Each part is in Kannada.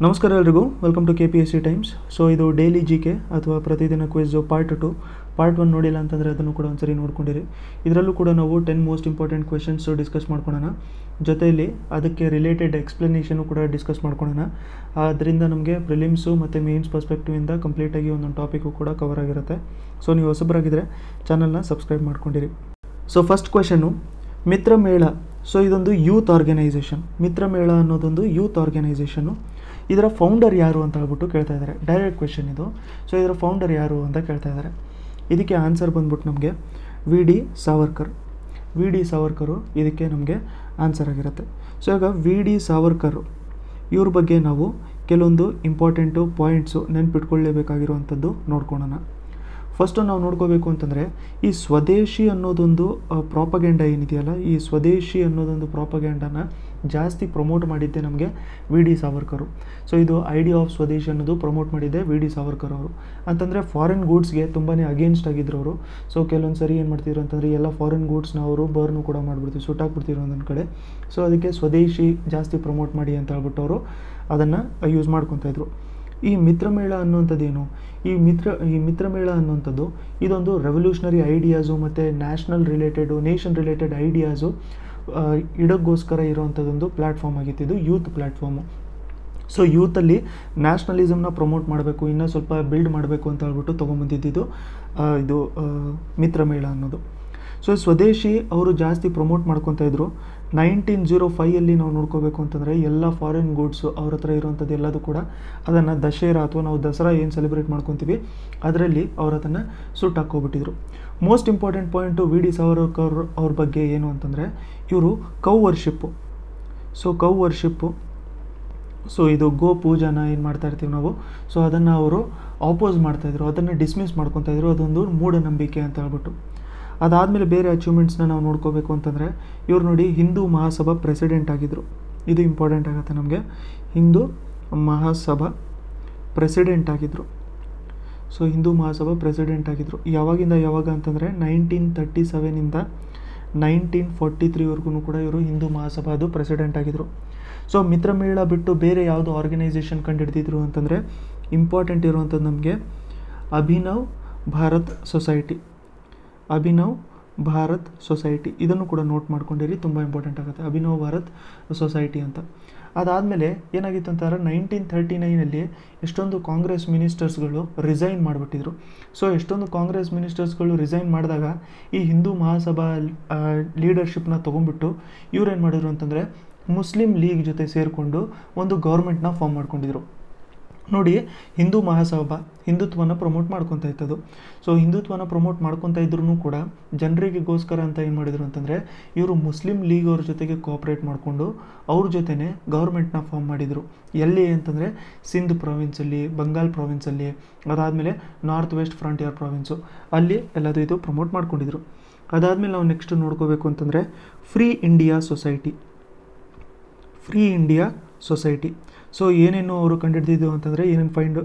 ನಮಸ್ಕಾರ ಎಲ್ರಿಗೂ welcome to KPSC times. So ಇದು ಡೈಲಿ GK ಅಥವಾ ಪ್ರತಿದಿನ ಕ್ವಿಝು ಪಾರ್ಟ್ 2. ಪಾರ್ಟ್ 1 ನೋಡಿಲ್ಲ ಅಂತಂದರೆ ಅದನ್ನು ಕೂಡ ಒಂದ್ಸರಿ ನೋಡ್ಕೊಂಡಿರಿ. ಇದರಲ್ಲೂ ಕೂಡ ನಾವು 10 ಮೋಸ್ಟ್ ಇಂಪಾರ್ಟೆಂಟ್ ಕ್ವೆಶನ್ಸ್ ಡಿಸ್ಕಸ್ ಮಾಡ್ಕೊಳ್ಳೋಣ. ಜೊತೆಯಲ್ಲಿ ಅದಕ್ಕೆ ರಿಲೇಟೆಡ್ ಎಕ್ಸ್ಪ್ಲನೇಷನು ಕೂಡ ಡಿಸ್ಕಸ್ ಮಾಡ್ಕೊಳ್ಳೋಣ. ಅದರಿಂದ ನಮಗೆ ಪ್ರಿಲಿಮ್ಸು ಮತ್ತು ಮೇನ್ಸ್ ಪರ್ಸ್ಪೆಕ್ಟಿವಿಂದ ಕಂಪ್ಲೀಟಾಗಿ ಒಂದೊಂದು ಟಾಪಿಕ್ಕು ಕೂಡ ಕವರ್ ಆಗಿರುತ್ತೆ. ಸೊ ನೀವು ಹೊಸಬರಾಗಿದ್ದರೆ ಚಾನಲ್ನ ಸಬ್ಸ್ಕ್ರೈಬ್ ಮಾಡ್ಕೊಂಡಿರಿ. So first question, Mitramela. So ಇದೊಂದು ಯೂತ್ ಆರ್ಗನೈಸೇಷನ್. ಮಿತ್ರಮೇಳ ಅನ್ನೋದೊಂದು ಯೂತ್ ಆರ್ಗನೈಸೇಷನ್ನು. ಇದರ ಫೌಂಡರ್ ಯಾರು ಅಂತ ಹೇಳ್ಬಿಟ್ಟು ಕೇಳ್ತಾ ಇದ್ದಾರೆ. ಡೈರೆಕ್ಟ್ ಕ್ವೆಶನ್ ಇದು. ಸೊ ಇದರ ಫೌಂಡರ್ ಯಾರು ಅಂತ ಕೇಳ್ತಾ ಇದ್ದಾರೆ. ಇದಕ್ಕೆ ಆನ್ಸರ್ ಬಂದ್ಬಿಟ್ಟು ನಮಗೆ VD ಸಾವರ್ಕರ್. VD ಸಾವರ್ಕರು ಇದಕ್ಕೆ ನಮಗೆ ಆನ್ಸರ್ ಆಗಿರುತ್ತೆ. ಸೊ ಈಗ VD ಸಾವರ್ಕರು ಇವ್ರ ಬಗ್ಗೆ ನಾವು ಕೆಲವೊಂದು ಇಂಪಾರ್ಟೆಂಟು ಪಾಯಿಂಟ್ಸು ನೆನ್ಪಿಟ್ಕೊಳ್ಳೇಬೇಕಾಗಿರುವಂಥದ್ದು ನೋಡ್ಕೊಳ್ಳೋಣ. ಫಸ್ಟು ನಾವು ನೋಡ್ಕೋಬೇಕು ಅಂತಂದರೆ, ಈ ಸ್ವದೇಶಿ ಅನ್ನೋದೊಂದು ಪ್ರಾಪಗೆಂಡ ಏನಿದೆಯಲ್ಲ, ಈ ಸ್ವದೇಶಿ ಅನ್ನೋದೊಂದು ಪ್ರಾಪಗೆಂಡನ ಜಾಸ್ತಿ ಪ್ರಮೋಟ್ ಮಾಡಿದ್ದೆ ನಮಗೆ VD ಸಾವರ್ಕರು. ಸೊ ಇದು ಐಡಿಯಾ ಆಫ್ ಸ್ವದೇಶಿ ಅನ್ನೋದು ಪ್ರಮೋಟ್ ಮಾಡಿದ್ದೆ VD ಸಾವರ್ಕರ್ ಅವರು. ಅಂತಂದರೆ ಫಾರಿನ್ ಗೂಡ್ಸ್ಗೆ ತುಂಬಾ ಅಗೇನ್ಸ್ಟ್ ಆಗಿದ್ರು ಅವರು. ಸೊ ಕೆಲವೊಂದು ಸರಿ ಏನು ಮಾಡ್ತಿದ್ರು ಅಂತಂದರೆ, ಎಲ್ಲ ಫಾರಿನ್ ಗೂಡ್ಸ್ನ ಅವರು ಬರ್ನು ಕೂಡ ಮಾಡಿಬಿಡ್ತೀವಿ, ಸುಟ್ಟಾಕ್ಬಿಡ್ತಿದ್ರು ಒಂದೊಂದು ಕಡೆ. ಸೊ ಅದಕ್ಕೆ ಸ್ವದೇಶಿ ಜಾಸ್ತಿ ಪ್ರಮೋಟ್ ಮಾಡಿ ಅಂತ ಹೇಳ್ಬಿಟ್ಟು ಅವರು ಅದನ್ನು ಯೂಸ್ ಮಾಡ್ಕೊತಾಯಿದ್ರು. ಈ ಮಿತ್ರಮೇಳ ಅನ್ನುವಂಥದ್ದೇನು? ಈ ಮಿತ್ರಮೇಳ ಅನ್ನುವಂಥದ್ದು ಇದೊಂದು ರೆವಲ್ಯೂಷನರಿ ಐಡಿಯಾಸು ಮತ್ತು ನೇಷನ್ ರಿಲೇಟೆಡ್ ಐಡಿಯಾಸು ಇಡಕ್ಕೋಸ್ಕರ ಇರೋವಂಥದ್ದೊಂದು ಪ್ಲ್ಯಾಟ್ಫಾರ್ಮ್ ಆಗಿತ್ತು. ಇದು ಯೂತ್ ಪ್ಲ್ಯಾಟ್ಫಾರ್ಮು. ಸೊ ಯೂತಲ್ಲಿ ನ್ಯಾಷನಲಿಸಮ್ನ ಪ್ರಮೋಟ್ ಮಾಡಬೇಕು, ಇನ್ನೂ ಸ್ವಲ್ಪ ಬಿಲ್ಡ್ ಮಾಡಬೇಕು ಅಂತ ಹೇಳ್ಬಿಟ್ಟು ತೊಗೊಂಬಂದಿದ್ದು ಇದು ಮಿತ್ರಮೇಳ ಅನ್ನೋದು. ಸೊ ಸ್ವದೇಶಿ ಅವರು ಜಾಸ್ತಿ ಪ್ರಮೋಟ್ ಮಾಡ್ಕೊತಾಯಿದ್ರು. 1905 ನಾವು ನೋಡ್ಕೋಬೇಕು ಅಂತಂದರೆ ಎಲ್ಲ ಫಾರಿನ್ ಗೂಡ್ಸು ಅವ್ರ ಹತ್ರ ಇರುವಂಥದ್ದು ಎಲ್ಲದೂ ಕೂಡ ಅದನ್ನು ದಶೇರಾ ಅಥವಾ ನಾವು ದಸರಾ ಏನು ಸೆಲೆಬ್ರೇಟ್ ಮಾಡ್ಕೊತೀವಿ ಅದರಲ್ಲಿ ಅವ್ರು ಅದನ್ನು ಸುಟ್ಟಾಕೋಗ್ಬಿಟ್ಟಿದ್ರು. Most important point VD Savarkar ಅವ್ರ ಬಗ್ಗೆ ಏನು ಅಂತಂದರೆ, ಇವರು cow worship. So cow worship, so ಇದು ಗೋ ಪೂಜಾನ ಏನು ಮಾಡ್ತಾ ಇರ್ತೀವಿ ನಾವು, ಸೊ ಅದನ್ನು ಅವರು ಆಪೋಸ್ ಮಾಡ್ತಾಯಿದ್ರು, ಅದನ್ನು ಡಿಸ್ಮಿಸ್ ಮಾಡ್ಕೊತಾಯಿದ್ರು. ಅದೊಂದು ಮೂಢನಂಬಿಕೆ ಅಂತ ಹೇಳ್ಬಿಟ್ಟು. ಅದಾದಮೇಲೆ ಬೇರೆ ಅಚೀವ್ಮೆಂಟ್ಸ್ನ ನಾವು ನೋಡ್ಕೋಬೇಕು ಅಂತಂದರೆ, ಇವ್ರು ನೋಡಿ ಹಿಂದೂ ಮಹಾಸಭಾ ಪ್ರೆಸಿಡೆಂಟ್ ಆಗಿದ್ದರು. ಇದು ಇಂಪಾರ್ಟೆಂಟ್ ಆಗುತ್ತೆ ನಮಗೆ. ಹಿಂದೂ ಮಹಾಸಭಾ ಪ್ರೆಸಿಡೆಂಟ್ ಆಗಿದ್ದರು. ಸೊ ಹಿಂದೂ ಮಹಾಸಭಾ ಪ್ರೆಸಿಡೆಂಟ್ ಆಗಿದ್ದರು. ಯಾವಾಗ ಅಂತಂದರೆ 1937ಇಂದ 1943ವರೆಗೂ ಕೂಡ ಇವರು ಹಿಂದೂ ಮಹಾಸಭಾದು ಪ್ರೆಸಿಡೆಂಟ್ ಆಗಿದ್ದರು. ಸೊ ಮಿತ್ರಮೇಳ ಬಿಟ್ಟು ಬೇರೆ ಯಾವುದು ಆರ್ಗನೈಸೇಷನ್ ಕಂಡುಹಿಡಿದಿದ್ರು ಅಂತಂದರೆ, ಇಂಪಾರ್ಟೆಂಟ್ ಇರುವಂಥದ್ದು ನಮಗೆ ಅಭಿನವ್ ಭಾರತ್ ಸೊಸೈಟಿ. ಅಭಿನವ್ ಭಾರತ್ ಸೊಸೈಟಿ, ಇದನ್ನು ಕೂಡ ನೋಟ್ ಮಾಡ್ಕೊಂಡಿರಿ, ತುಂಬ ಇಂಪಾರ್ಟೆಂಟ್ ಆಗುತ್ತೆ ಅಭಿನವ್ ಭಾರತ್ ಸೊಸೈಟಿ ಅಂತ. ಅದಾದಮೇಲೆ ಏನಾಗಿತ್ತು ಅಂತಂದರೆ 1939 ಎಷ್ಟೊಂದು ಕಾಂಗ್ರೆಸ್ ಮಿನಿಸ್ಟರ್ಸ್ಗಳು ರಿಸೈನ್ ಮಾಡಿಬಿಟ್ಟಿದ್ರು. ಸೊ ಎಷ್ಟೊಂದು ಕಾಂಗ್ರೆಸ್ ಮಿನಿಸ್ಟರ್ಸ್ಗಳು ರಿಸೈನ್ ಮಾಡಿದಾಗ ಈ ಹಿಂದೂ ಮಹಾಸಭಾ ಲೀಡರ್ಶಿಪ್ನ ತೊಗೊಂಡ್ಬಿಟ್ಟು ಇವ್ರೇನು ಮಾಡಿದ್ರು ಅಂತಂದರೆ, ಮುಸ್ಲಿಂ ಲೀಗ್ ಜೊತೆ ಸೇರಿಕೊಂಡು ಒಂದು ಗೌರ್ಮೆಂಟ್ನ ಫಾರ್ಮ್ ಮಾಡ್ಕೊಂಡಿದ್ರು. ನೋಡಿ, ಹಿಂದೂ ಮಹಾಸಭಾ ಹಿಂದುತ್ವನ ಪ್ರಮೋಟ್ ಮಾಡ್ಕೊತಾ ಇತ್ತದು. ಸೊ ಹಿಂದುತ್ವನ ಪ್ರಮೋಟ್ ಮಾಡ್ಕೊತಾ ಇದ್ರೂ ಕೂಡ ಜನರಿಗೋಸ್ಕರ ಅಂತ ಏನು ಮಾಡಿದರು ಅಂತಂದರೆ, ಇವರು ಮುಸ್ಲಿಂ ಲೀಗ್ ಅವ್ರ ಜೊತೆಗೆ ಕೋಆಪ್ರೇಟ್ ಮಾಡಿಕೊಂಡು ಅವ್ರ ಜೊತೆನೇ ಗೌರ್ಮೆಂಟ್ನ ಫಾರ್ಮ್ ಮಾಡಿದರು. ಎಲ್ಲಿ ಅಂತಂದರೆ ಸಿಂಧ್ ಪ್ರಾವಿನ್ಸಲ್ಲಿ, ಬಂಗಾಲ್ ಪ್ರಾವಿನ್ಸಲ್ಲಿ, ಅದಾದಮೇಲೆ ನಾರ್ತ್ ವೆಸ್ಟ್ ಫ್ರಂಟಿಯರ್ ಪ್ರಾವಿನ್ಸು, ಅಲ್ಲಿ ಎಲ್ಲದೂ ಇದು ಪ್ರಮೋಟ್ ಮಾಡ್ಕೊಂಡಿದ್ರು. ಅದಾದಮೇಲೆ ನಾವು ನೆಕ್ಸ್ಟ್ ನೋಡ್ಕೋಬೇಕು ಅಂತಂದರೆ free India society. Free India society. So ಏನೇನು ಅವರು ಕಂಡುಹಿಡಿದಿದ್ದು ಅಂತಂದರೆ,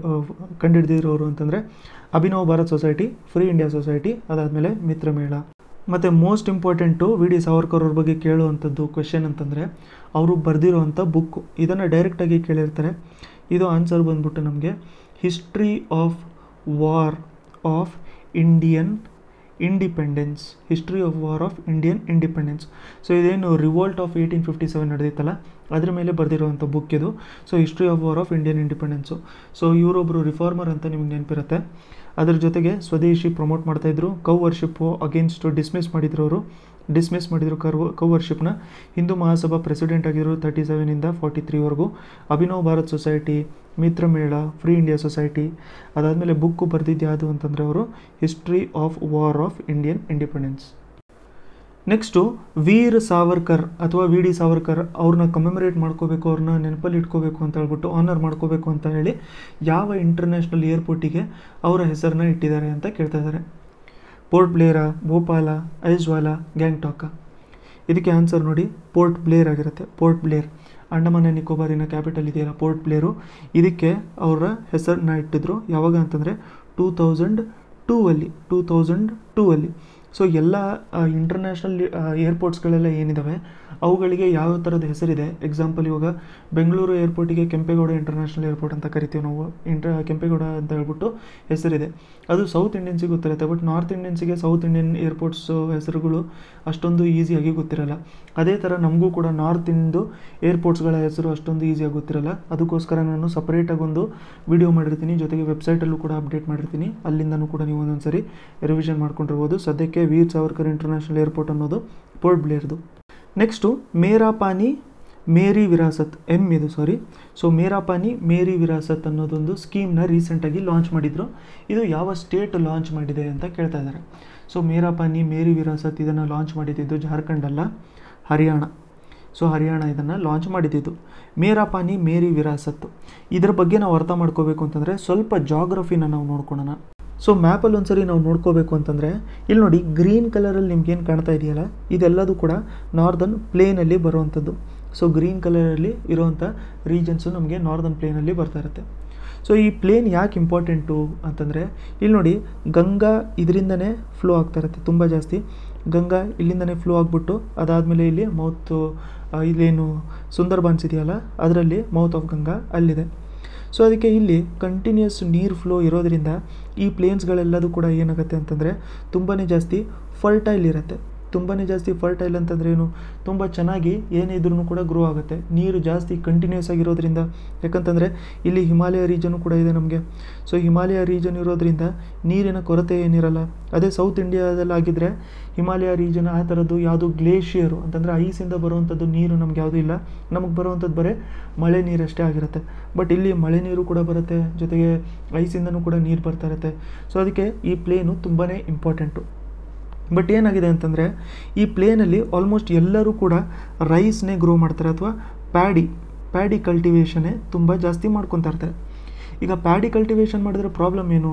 ಕಂಡುಹಿಡಿದಿದ್ರು ಅವರು ಅಂತಂದರೆ Abhinav Bharat society, free India society, ಅದಾದಮೇಲೆ ಮಿತ್ರಮೇಳ. ಮತ್ತು ಮೋಸ್ಟ್ ಇಂಪಾರ್ಟೆಂಟು VD ಸಾವರ್ಕರ್ ಅವ್ರ ಬಗ್ಗೆ ಕೇಳುವಂಥದ್ದು ಕ್ವೆಶನ್ ಅಂತಂದರೆ, ಅವರು ಬರೆದಿರುವಂಥ ಬುಕ್ಕು. ಇದನ್ನು ಡೈರೆಕ್ಟಾಗಿ ಕೇಳಿರ್ತಾರೆ. ಇದು ಆನ್ಸರ್ ಬಂದ್ಬಿಟ್ಟು ನಮಗೆ history of war of Indian independence. History of war of Indian independence. So ಇದೇನು ರಿವೋಲ್ಟ್ ಆಫ್ 1857 ನಡೆದಿತ್ತಲ್ಲ, ಅದ್ರ ಮೇಲೆ ಬರೆದಿರುವಂಥ ಬುಕ್ ಇದು. So history of war of Indian independence. So ಇವರೊಬ್ಬರು ರಿಫಾರ್ಮರ್ ಅಂತ ನಿಮ್ಗೆ ನೆನಪಿರುತ್ತೆ. ಅದ್ರ ಜೊತೆಗೆ ಸ್ವದೇಶಿ ಪ್ರಮೋಟ್ ಮಾಡ್ತಾಯಿದ್ರು. ಕೌ ವರ್ಷಿಪ್ಪು ಅಗೇನ್ಸ್ಟು ಡಿಸ್ಮಿಸ್ ಮಾಡಿದರು ಕೌ ವರ್ಷಿಪ್ನ. ಹಿಂದೂ ಮಹಾಸಭಾ ಪ್ರೆಸಿಡೆಂಟ್ ಆಗಿದ್ರು 37ಇಂದ 43ವರೆಗೂ. Abhinav Bharat society, Mitramela, free India society. ಅದಾದಮೇಲೆ ಬುಕ್ಕು ಬರೆದಿದ್ದು ಯಾವುದು ಅಂತಂದರೆ ಅವರು history of war of Indian independence. Next Veer Savarkar ಅಥವಾ VD ಸಾವರ್ಕರ್ ಅವ್ರನ್ನ ಕಮೆಮೊರೇಟ್ ಮಾಡ್ಕೋಬೇಕು, ಅವ್ರನ್ನ ನೆನಪಲ್ಲಿ ಇಟ್ಕೋಬೇಕು ಅಂತ ಹೇಳ್ಬಿಟ್ಟು, ಆನರ್ ಮಾಡ್ಕೋಬೇಕು ಅಂತ ಹೇಳಿ ಯಾವ ಇಂಟರ್ನ್ಯಾಷನಲ್ ಏರ್ಪೋರ್ಟಿಗೆ ಅವರ ಹೆಸರನ್ನ ಇಟ್ಟಿದ್ದಾರೆ ಅಂತ ಕೇಳ್ತಾ ಇದ್ದಾರೆ. ಪೋರ್ಟ್ ಬ್ಲೇರಾ, ಭೋಪಾಲ, ಐಜ್ವಾಲಾ, ಗ್ಯಾಂಗ್ಟಾಕ. ಇದಕ್ಕೆ ಆನ್ಸರ್ ನೋಡಿ ಪೋರ್ಟ್ ಬ್ಲೇರ್ ಆಗಿರುತ್ತೆ. ಪೋರ್ಟ್ ಬ್ಲೇರ್ ಅಂಡಮಾನ್ ಆ್ಯಂಡ್ ನಿಕೋಬಾರಿನ ಕ್ಯಾಪಿಟಲ್ ಇದೆಯಲ್ಲ ಪೋರ್ಟ್ ಬ್ಲೇರು, ಇದಕ್ಕೆ ಅವರ ಹೆಸರನ್ನ ಇಟ್ಟಿದ್ರು. ಯಾವಾಗ ಅಂತಂದರೆ 2002ಅಲ್ಲಿ ಸೊ ಎಲ್ಲ ಇಂಟರ್ನ್ಯಾಷನಲ್ ಏರ್ಪೋರ್ಟ್ಸ್ಗಳೆಲ್ಲ ಏನಿದ್ದಾವೆ ಅವುಗಳಿಗೆ ಯಾವ ಥರದ ಹೆಸರಿದೆ. ಎಕ್ಸಾಂಪಲ್ ಇವಾಗ ಬೆಂಗಳೂರು ಏರ್ಪೋರ್ಟಿಗೆ ಕೆಂಪೇಗೌಡ ಇಂಟರ್ನ್ಯಾಷನಲ್ ಏರ್ಪೋರ್ಟ್ ಅಂತ ಕರಿತೀವಿ ನಾವು. ಕೆಂಪೇಗೌಡ ಅಂತ ಹೇಳ್ಬಿಟ್ಟು ಹೆಸರಿದೆ. ಅದು ಸೌತ್ ಇಂಡಿಯನ್ಸಿಗೆ ಗೊತ್ತಿರುತ್ತೆ, ಬಟ್ ನಾರ್ತ್ ಇಂಡಿಯನ್ಸಿಗೆ ಸೌತ್ ಇಂಡಿಯನ್ ಏರ್ಪೋರ್ಟ್ಸ್ ಹೆಸರುಗಳು ಅಷ್ಟೊಂದು ಈಸಿಯಾಗಿ ಗೊತ್ತಿರಲ್ಲ. ಅದೇ ಥರ ನಮಗೂ ಕೂಡ ನಾರ್ತ್ ಇಂದು ಏರ್ಪೋರ್ಟ್ಸ್ಗಳ ಹೆಸರು ಅಷ್ಟೊಂದು ಈಸಿಯಾಗಿ ಗೊತ್ತಿರಲ್ಲ. ಅದಕ್ಕೋಸ್ಕರ ನಾನು ಸಪ್ರೇಟಾಗಿ ಒಂದು ವಿಡಿಯೋ ಮಾಡಿರ್ತೀನಿ, ಜೊತೆಗೆ ವೆಬ್ಸೈಟಲ್ಲೂ ಕೂಡ ಅಪ್ಡೇಟ್ ಮಾಡಿರ್ತೀನಿ. ಅಲ್ಲಿಂದನೂ ಕೂಡ ನೀವು ಒಂದೊಂದ್ಸರಿ ರಿವಿಷನ್ ಮಾಡ್ಕೊಂಡಿರ್ಬೋದು. ಸದ್ಯಕ್ಕೆ ವೀರ್ ಸಾವರ್ಕರ್ ಇಂಟರ್ನ್ಯಾಷನಲ್ ಏರ್ಪೋರ್ಟ್ ಅನ್ನೋದು ಪೋರ್ಟ್ ಬ್ಲೇರ್ದು. ನೆಕ್ಸ್ಟು ಮೇರಾ ಪಾನಿ ಮೇರಿ ವಿರಾಸತ್ ಸೊ ಮೇರಾ ಪಾನಿ ಮೇರಿ ವಿರಾಸತ್ ಅನ್ನೋದೊಂದು ಸ್ಕೀಮ್ನ ರೀಸೆಂಟಾಗಿ ಲಾಂಚ್ ಮಾಡಿದರು. ಇದು ಯಾವ ಸ್ಟೇಟ್ ಲಾಂಚ್ ಮಾಡಿದೆ ಅಂತ ಕೇಳ್ತಾ ಇದ್ದಾರೆ. ಸೊ ಮೇರಾ ಪಾನಿ ಮೇರಿ ವಿರಾಸತ್ ಇದನ್ನು ಲಾಂಚ್ ಮಾಡಿದ್ದು ಜಾರ್ಖಂಡ್ ಅಲ್ಲ, ಹರಿಯಾಣ. ಸೊ ಹರಿಯಾಣ ಇದನ್ನು ಲಾಂಚ್ ಮಾಡಿದ್ದು. ಮೇರಾ ಪಾನಿ ಮೇರಿ ವಿರಾಸತ್ ಇದರ ಬಗ್ಗೆ ನಾವು ಅರ್ಥ ಮಾಡ್ಕೋಬೇಕು ಅಂತಂದರೆ ಸ್ವಲ್ಪ ಜಾಗ್ರಫಿನ ನಾವು ನೋಡ್ಕೊಳ್ಳೋಣ. ಸೊ ಮ್ಯಾಪಲ್ಲಿ ಒಂದ್ಸರಿ ನಾವು ನೋಡ್ಕೋಬೇಕು ಅಂತಂದರೆ ಇಲ್ಲಿ ನೋಡಿ, ಗ್ರೀನ್ ಕಲರಲ್ಲಿ ನಿಮ್ಗೇನು ಕಾಣ್ತಾ ಇದೆಯಲ್ಲ, ಇದೆಲ್ಲದೂ ಕೂಡ ನಾರ್ದರ್ನ್ ಪ್ಲೇನಲ್ಲಿ ಬರುವಂಥದ್ದು. ಸೊ ಗ್ರೀನ್ ಕಲರಲ್ಲಿ ಇರೋವಂಥ ರೀಜನ್ಸು ನಮಗೆ ನಾರ್ದರ್ನ್ ಪ್ಲೇನಲ್ಲಿ ಬರ್ತಾ ಇರುತ್ತೆ. ಸೊ ಈ ಪ್ಲೇನ್ ಯಾಕೆ ಇಂಪಾರ್ಟೆಂಟು ಅಂತಂದರೆ ಇಲ್ಲಿ ನೋಡಿ, ಗಂಗಾ ಇದರಿಂದನೇ ಫ್ಲೋ ಆಗ್ತಾ ಇರುತ್ತೆ ತುಂಬ ಜಾಸ್ತಿ. ಗಂಗಾ ಇಲ್ಲಿಂದನೇ ಫ್ಲೋ ಆಗಿಬಿಟ್ಟು ಅದಾದಮೇಲೆ ಇಲ್ಲಿ ಇಲ್ಲೇನು ಸುಂದರ್ಬನ್ಸ್ ಇದೆಯಲ್ಲ, ಅದರಲ್ಲಿ ಮೌತ್ ಆಫ್ ಗಂಗಾ ಅಲ್ಲಿದೆ. ಸೊ ಅದಕ್ಕೆ ಇಲ್ಲಿ ಕಂಟಿನ್ಯೂಸ್ ನೀರು ಫ್ಲೋ ಇರೋದ್ರಿಂದ ಈ ಪ್ಲೇನ್ಸ್ಗಳೆಲ್ಲದೂ ಕೂಡ ಏನಾಗುತ್ತೆ ಅಂತಂದರೆ ತುಂಬಾ ಜಾಸ್ತಿ ಫರ್ಟೈಲ್ ಇರುತ್ತೆ. ತುಂಬಾ ಜಾಸ್ತಿ ಫರ್ಟೈಲ್ ಅಂತಂದರೆ ಏನು, ತುಂಬ ಚೆನ್ನಾಗಿ ಏನಿದ್ರೂ ಕೂಡ ಗ್ರೋ ಆಗುತ್ತೆ. ನೀರು ಜಾಸ್ತಿ ಕಂಟಿನ್ಯೂಸ್ ಆಗಿರೋದ್ರಿಂದ, ಯಾಕಂತಂದರೆ ಇಲ್ಲಿ ಹಿಮಾಲಯ ರೀಜನು ಕೂಡ ಇದೆ ನಮಗೆ. ಸೊ ಹಿಮಾಲಯ ರೀಜನ್ ಇರೋದ್ರಿಂದ ನೀರಿನ ಕೊರತೆ ಏನಿರಲ್ಲ. ಅದೇ ಸೌತ್ ಇಂಡಿಯಾದಲ್ಲಾಗಿದ್ದರೆ ಹಿಮಾಲಯ ರೀಜನ್ ಆ ಥರದ್ದು ಯಾವುದು ಗ್ಲೇಷಿಯರು ಅಂತಂದರೆ ಐಸಿಂದ ಬರುವಂಥದ್ದು ನೀರು ನಮ್ಗೆ ಯಾವುದೂ ಇಲ್ಲ. ನಮಗೆ ಬರುವಂಥದ್ದು ಬರೀ ಮಳೆ ನೀರಷ್ಟೇ ಆಗಿರುತ್ತೆ. ಬಟ್ ಇಲ್ಲಿ ಮಳೆ ನೀರು ಕೂಡ ಬರುತ್ತೆ, ಜೊತೆಗೆ ಐಸಿಂದನೂ ಕೂಡ ನೀರು ಬರ್ತಾ ಇರುತ್ತೆ. ಸೊ ಅದಕ್ಕೆ ಈ ಪ್ಲೇನು ತುಂಬಾ ಇಂಪಾರ್ಟೆಂಟು. ಬಟ್ ಏನಾಗಿದೆ ಅಂತಂದರೆ ಈ ಪ್ಲೇನಲ್ಲಿ ಆಲ್ಮೋಸ್ಟ್ ಎಲ್ಲರೂ ಕೂಡ ರೈಸ್ನೇ ಗ್ರೋ ಮಾಡ್ತಾರೆ, ಅಥವಾ ಪ್ಯಾಡಿ ಕಲ್ಟಿವೇಷನ್ನೇ ತುಂಬ ಜಾಸ್ತಿ ಮಾಡ್ಕೊತಾ ಇರ್ತಾರೆ. ಈಗ ಪ್ಯಾಡಿ ಕಲ್ಟಿವೇಷನ್ ಮಾಡಿದ್ರೆ ಪ್ರಾಬ್ಲಮ್ ಏನು?